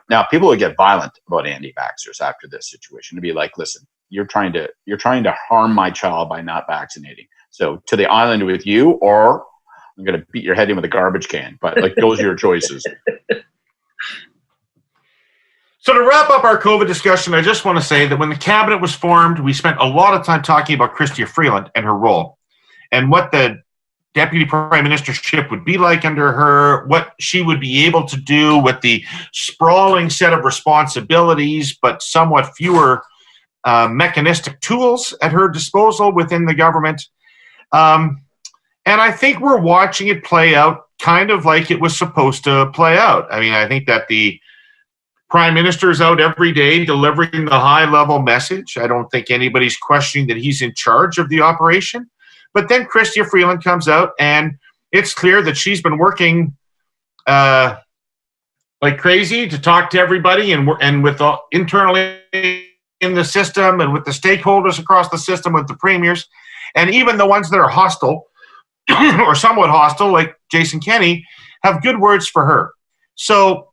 Now people would get violent about anti-vaxxers after this situation to be like, listen, you're trying to harm my child by not vaccinating. So to the island with you, or I'm going to beat your head in with a garbage can. But those are your choices. So to wrap up our COVID discussion, I just want to say that when the cabinet was formed, we spent a lot of time talking about Chrystia Freeland and her role and what the deputy prime ministership would be like under her, what she would be able to do with the sprawling set of responsibilities, but somewhat fewer mechanistic tools at her disposal within the government. And I think we're watching it play out kind of like it was supposed to play out. I think that the Prime Minister is out every day delivering the high-level message. I don't think anybody's questioning that he's in charge of the operation. But then Chrystia Freeland comes out, and it's clear that she's been working like crazy to talk to everybody and with the internally in the system and with the stakeholders across the system, with the premiers, and even the ones that are hostile or somewhat hostile, like Jason Kenney, have good words for her. So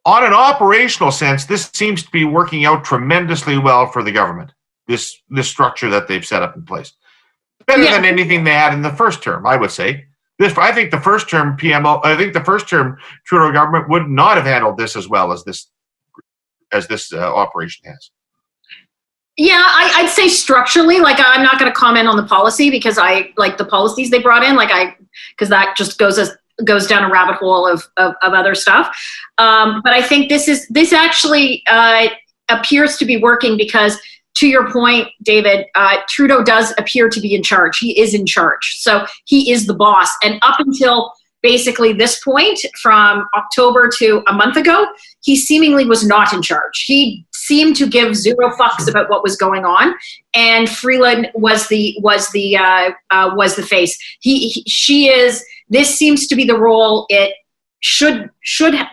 on an operational sense, this seems to be working out tremendously well for the government, this structure that they've set up in place. Better than anything they had in the first term, I would say. I think the first term Trudeau government would not have handled this as well as this operation has. Yeah, I'd say structurally, like, I'm not going to comment on the policy because I like the policies they brought in, because that just goes down a rabbit hole of other stuff. But I think this actually appears to be working because, to your point, David, Trudeau does appear to be in charge. He is in charge. So he is the boss. And up until basically this point, from October to a month ago, he seemingly was not in charge. He seemed to give zero fucks about what was going on, and Freeland was the face. She is. This seems to be the role it should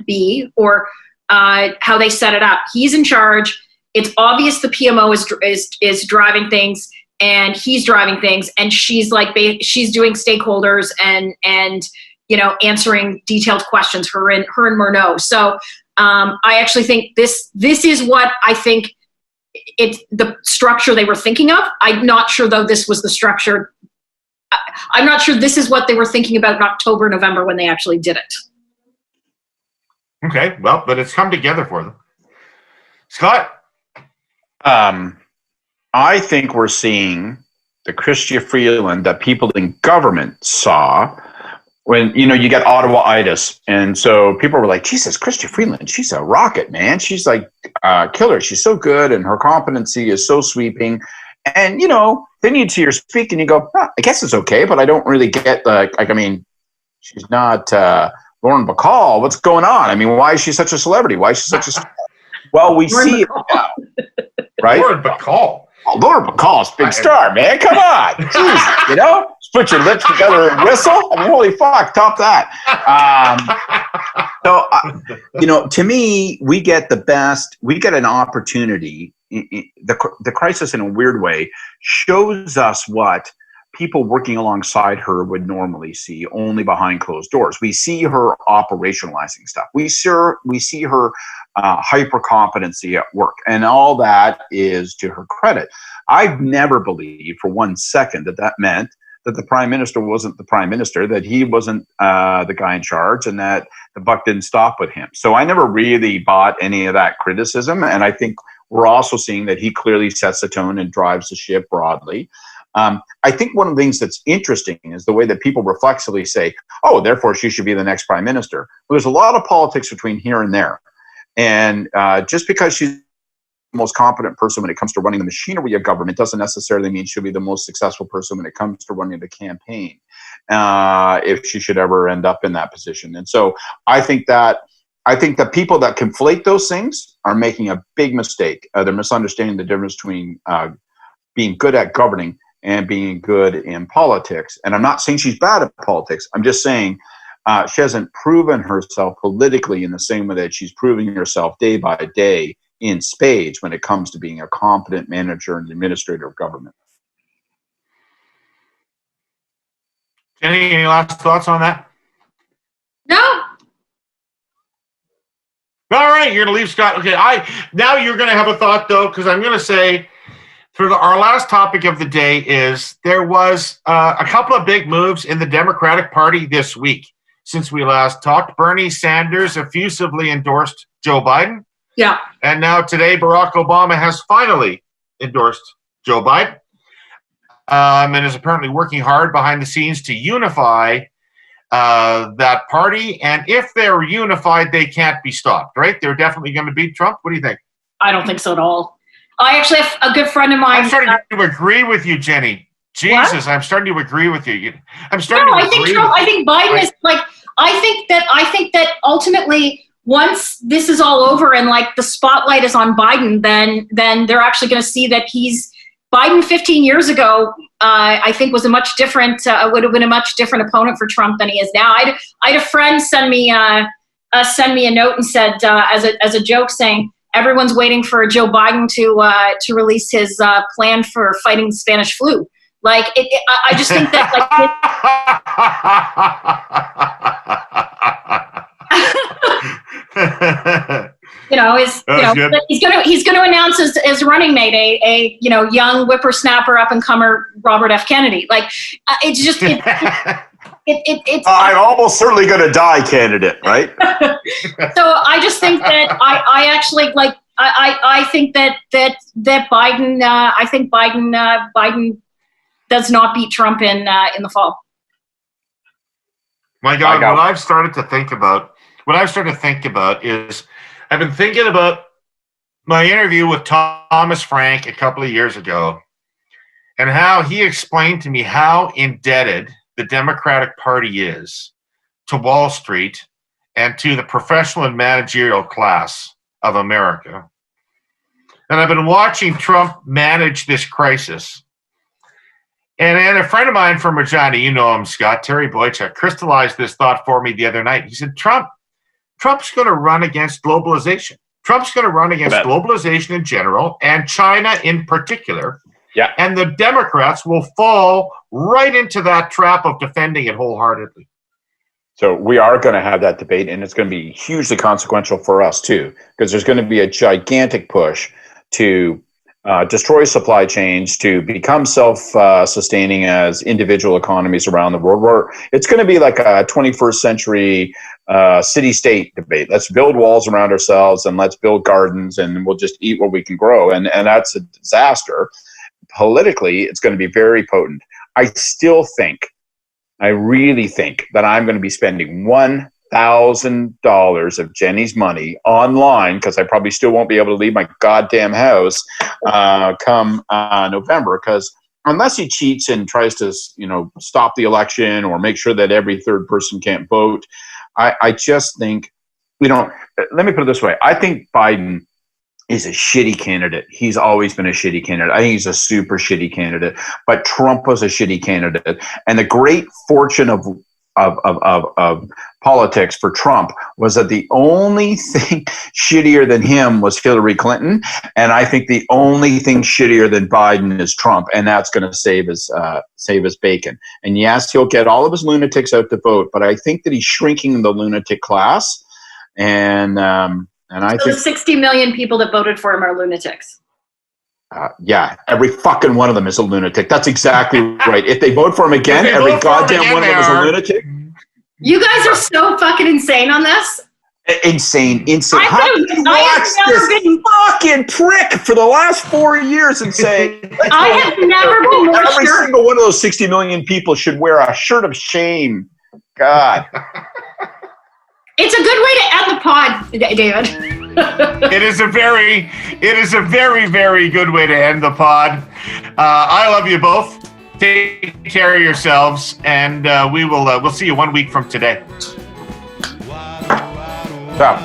be, or how they set it up. He's in charge. It's obvious the PMO is driving things, and he's driving things, and she's she's doing stakeholders and answering detailed questions. Her and Murnau. So I actually think this is what I think it's the structure they were thinking of. I'm not sure though this was the structure. I'm not sure this is what they were thinking about in October, November when they actually did it. Okay, well, but it's come together for them. Scott? I think we're seeing the Chrystia Freeland that people in government saw when, you get Ottawa-itis. And so people were like, Jesus, Chrystia Freeland, she's a rocket, man. She's like a killer. She's so good, and her competency is so sweeping. And, then you'd see her speak and you go, I guess it's okay, but I don't really get she's not Lauren Bacall. What's going on? I mean, why is she such a celebrity? Why is she such a... Well, we see it now, right? Lauren Bacall. Oh, Lauren Bacall's big star, man. Come on. Jeez, put your lips together and whistle. I mean, holy fuck, top that. To me, we get the best. We get an opportunity. The crisis, in a weird way, shows us what people working alongside her would normally see only behind closed doors. We see her operationalizing stuff. We see her hyper competency at work, and all that is to her credit. I've never believed for 1 second that meant that the prime minister wasn't the prime minister, that he wasn't the guy in charge, and that the buck didn't stop with him. So I never really bought any of that criticism, and I think we're also seeing that he clearly sets the tone and drives the ship broadly. I think one of the things that's interesting is the way that people reflexively say, oh, therefore she should be the next prime minister. Well, there's a lot of politics between here and there. And just because she's the most competent person when it comes to running the machinery of government doesn't necessarily mean she'll be the most successful person when it comes to running the campaign, if she should ever end up in that position. And so I think that people that conflate those things are making a big mistake. They're misunderstanding the difference between being good at governing and being good in politics. And I'm not saying she's bad at politics. I'm just saying she hasn't proven herself politically in the same way that she's proving herself day by day in spades when it comes to being a competent manager and administrator of government. Jenni, any last thoughts on that? No. All right, you're going to leave Scott. Okay, now you're going to have a thought, though, because I'm going to say our last topic of the day is there was a couple of big moves in the Democratic Party this week since we last talked. Bernie Sanders effusively endorsed Joe Biden. Yeah. And now today, Barack Obama has finally endorsed Joe Biden and is apparently working hard behind the scenes to unify that party. And if they're unified, they can't be stopped, right? They're definitely going to beat Trump. What do you think? I don't think so at all. I actually have a good friend of mine. I'm starting to agree with you, Jenni. Jesus, what? I'm starting to agree with you. I think Biden is like. I think that ultimately, once this is all over and the spotlight is on Biden, then they're actually going to see that Biden 15 years ago. I think was a much different would have been a much different opponent for Trump than he is now. I had a friend send me send me a note and said, as a joke, saying everyone's waiting for Joe Biden to release his plan for fighting the Spanish flu. Like, I just think that, like, he's gonna announce his running mate, a young whippersnapper up and comer Robert F. Kennedy. Like, it's just I'm almost certainly gonna die candidate, right? So I just think that I actually like I think that Biden I think Biden does not beat Trump in the fall. My God, what I've started to think about is I've been thinking about my interview with Thomas Frank a couple of years ago and how he explained to me how indebted the Democratic Party is to Wall Street and to the professional and managerial class of America. And I've been watching Trump manage this crisis. And a friend of mine from Regina, you know him, Scott, Terry Boychuk, crystallized this thought for me the other night. He said, Trump's going to run against globalization. Trump's going to run against globalization in general and China in particular. Yeah. And the Democrats will fall right into that trap of defending it wholeheartedly. So we are going to have that debate, and it's going to be hugely consequential for us too, because there's going to be a gigantic push to destroy supply chains, to become self-sustaining as individual economies around the world. It's going to be like a 21st century city-state debate. Let's build walls around ourselves and let's build gardens and we'll just eat what we can grow. And that's a disaster. Politically, it's going to be very potent. I really think that I'm going to be spending $1,000 of Jenny's money online, because I probably still won't be able to leave my goddamn house come November, because unless he cheats and tries to stop the election or make sure that every third person can't vote, I just think let me put it this way. I think Biden is a shitty candidate. He's always been a shitty candidate. I think he's a super shitty candidate, but Trump was a shitty candidate. And the great fortune of politics for Trump was that the only thing shittier than him was Hillary Clinton, and I think the only thing shittier than Biden is Trump, and that's going to save his bacon. And yes, he'll get all of his lunatics out to vote, but I think that he's shrinking the lunatic class, and I think 60 million people that voted for him are lunatics. Yeah, every fucking one of them is a lunatic. That's exactly right. If they vote for him again, every goddamn one of them is a lunatic. You guys are so fucking insane on this. Insane. How can you watch this fucking prick for the last 4 years and say, I have never been more every sure. single one of those 60 million people should wear a shirt of shame. God. It's a good way to end the pod, David. It is a very, very good way to end the pod. I love you both. Take care of yourselves, and we'll see you 1 week from today. Stop.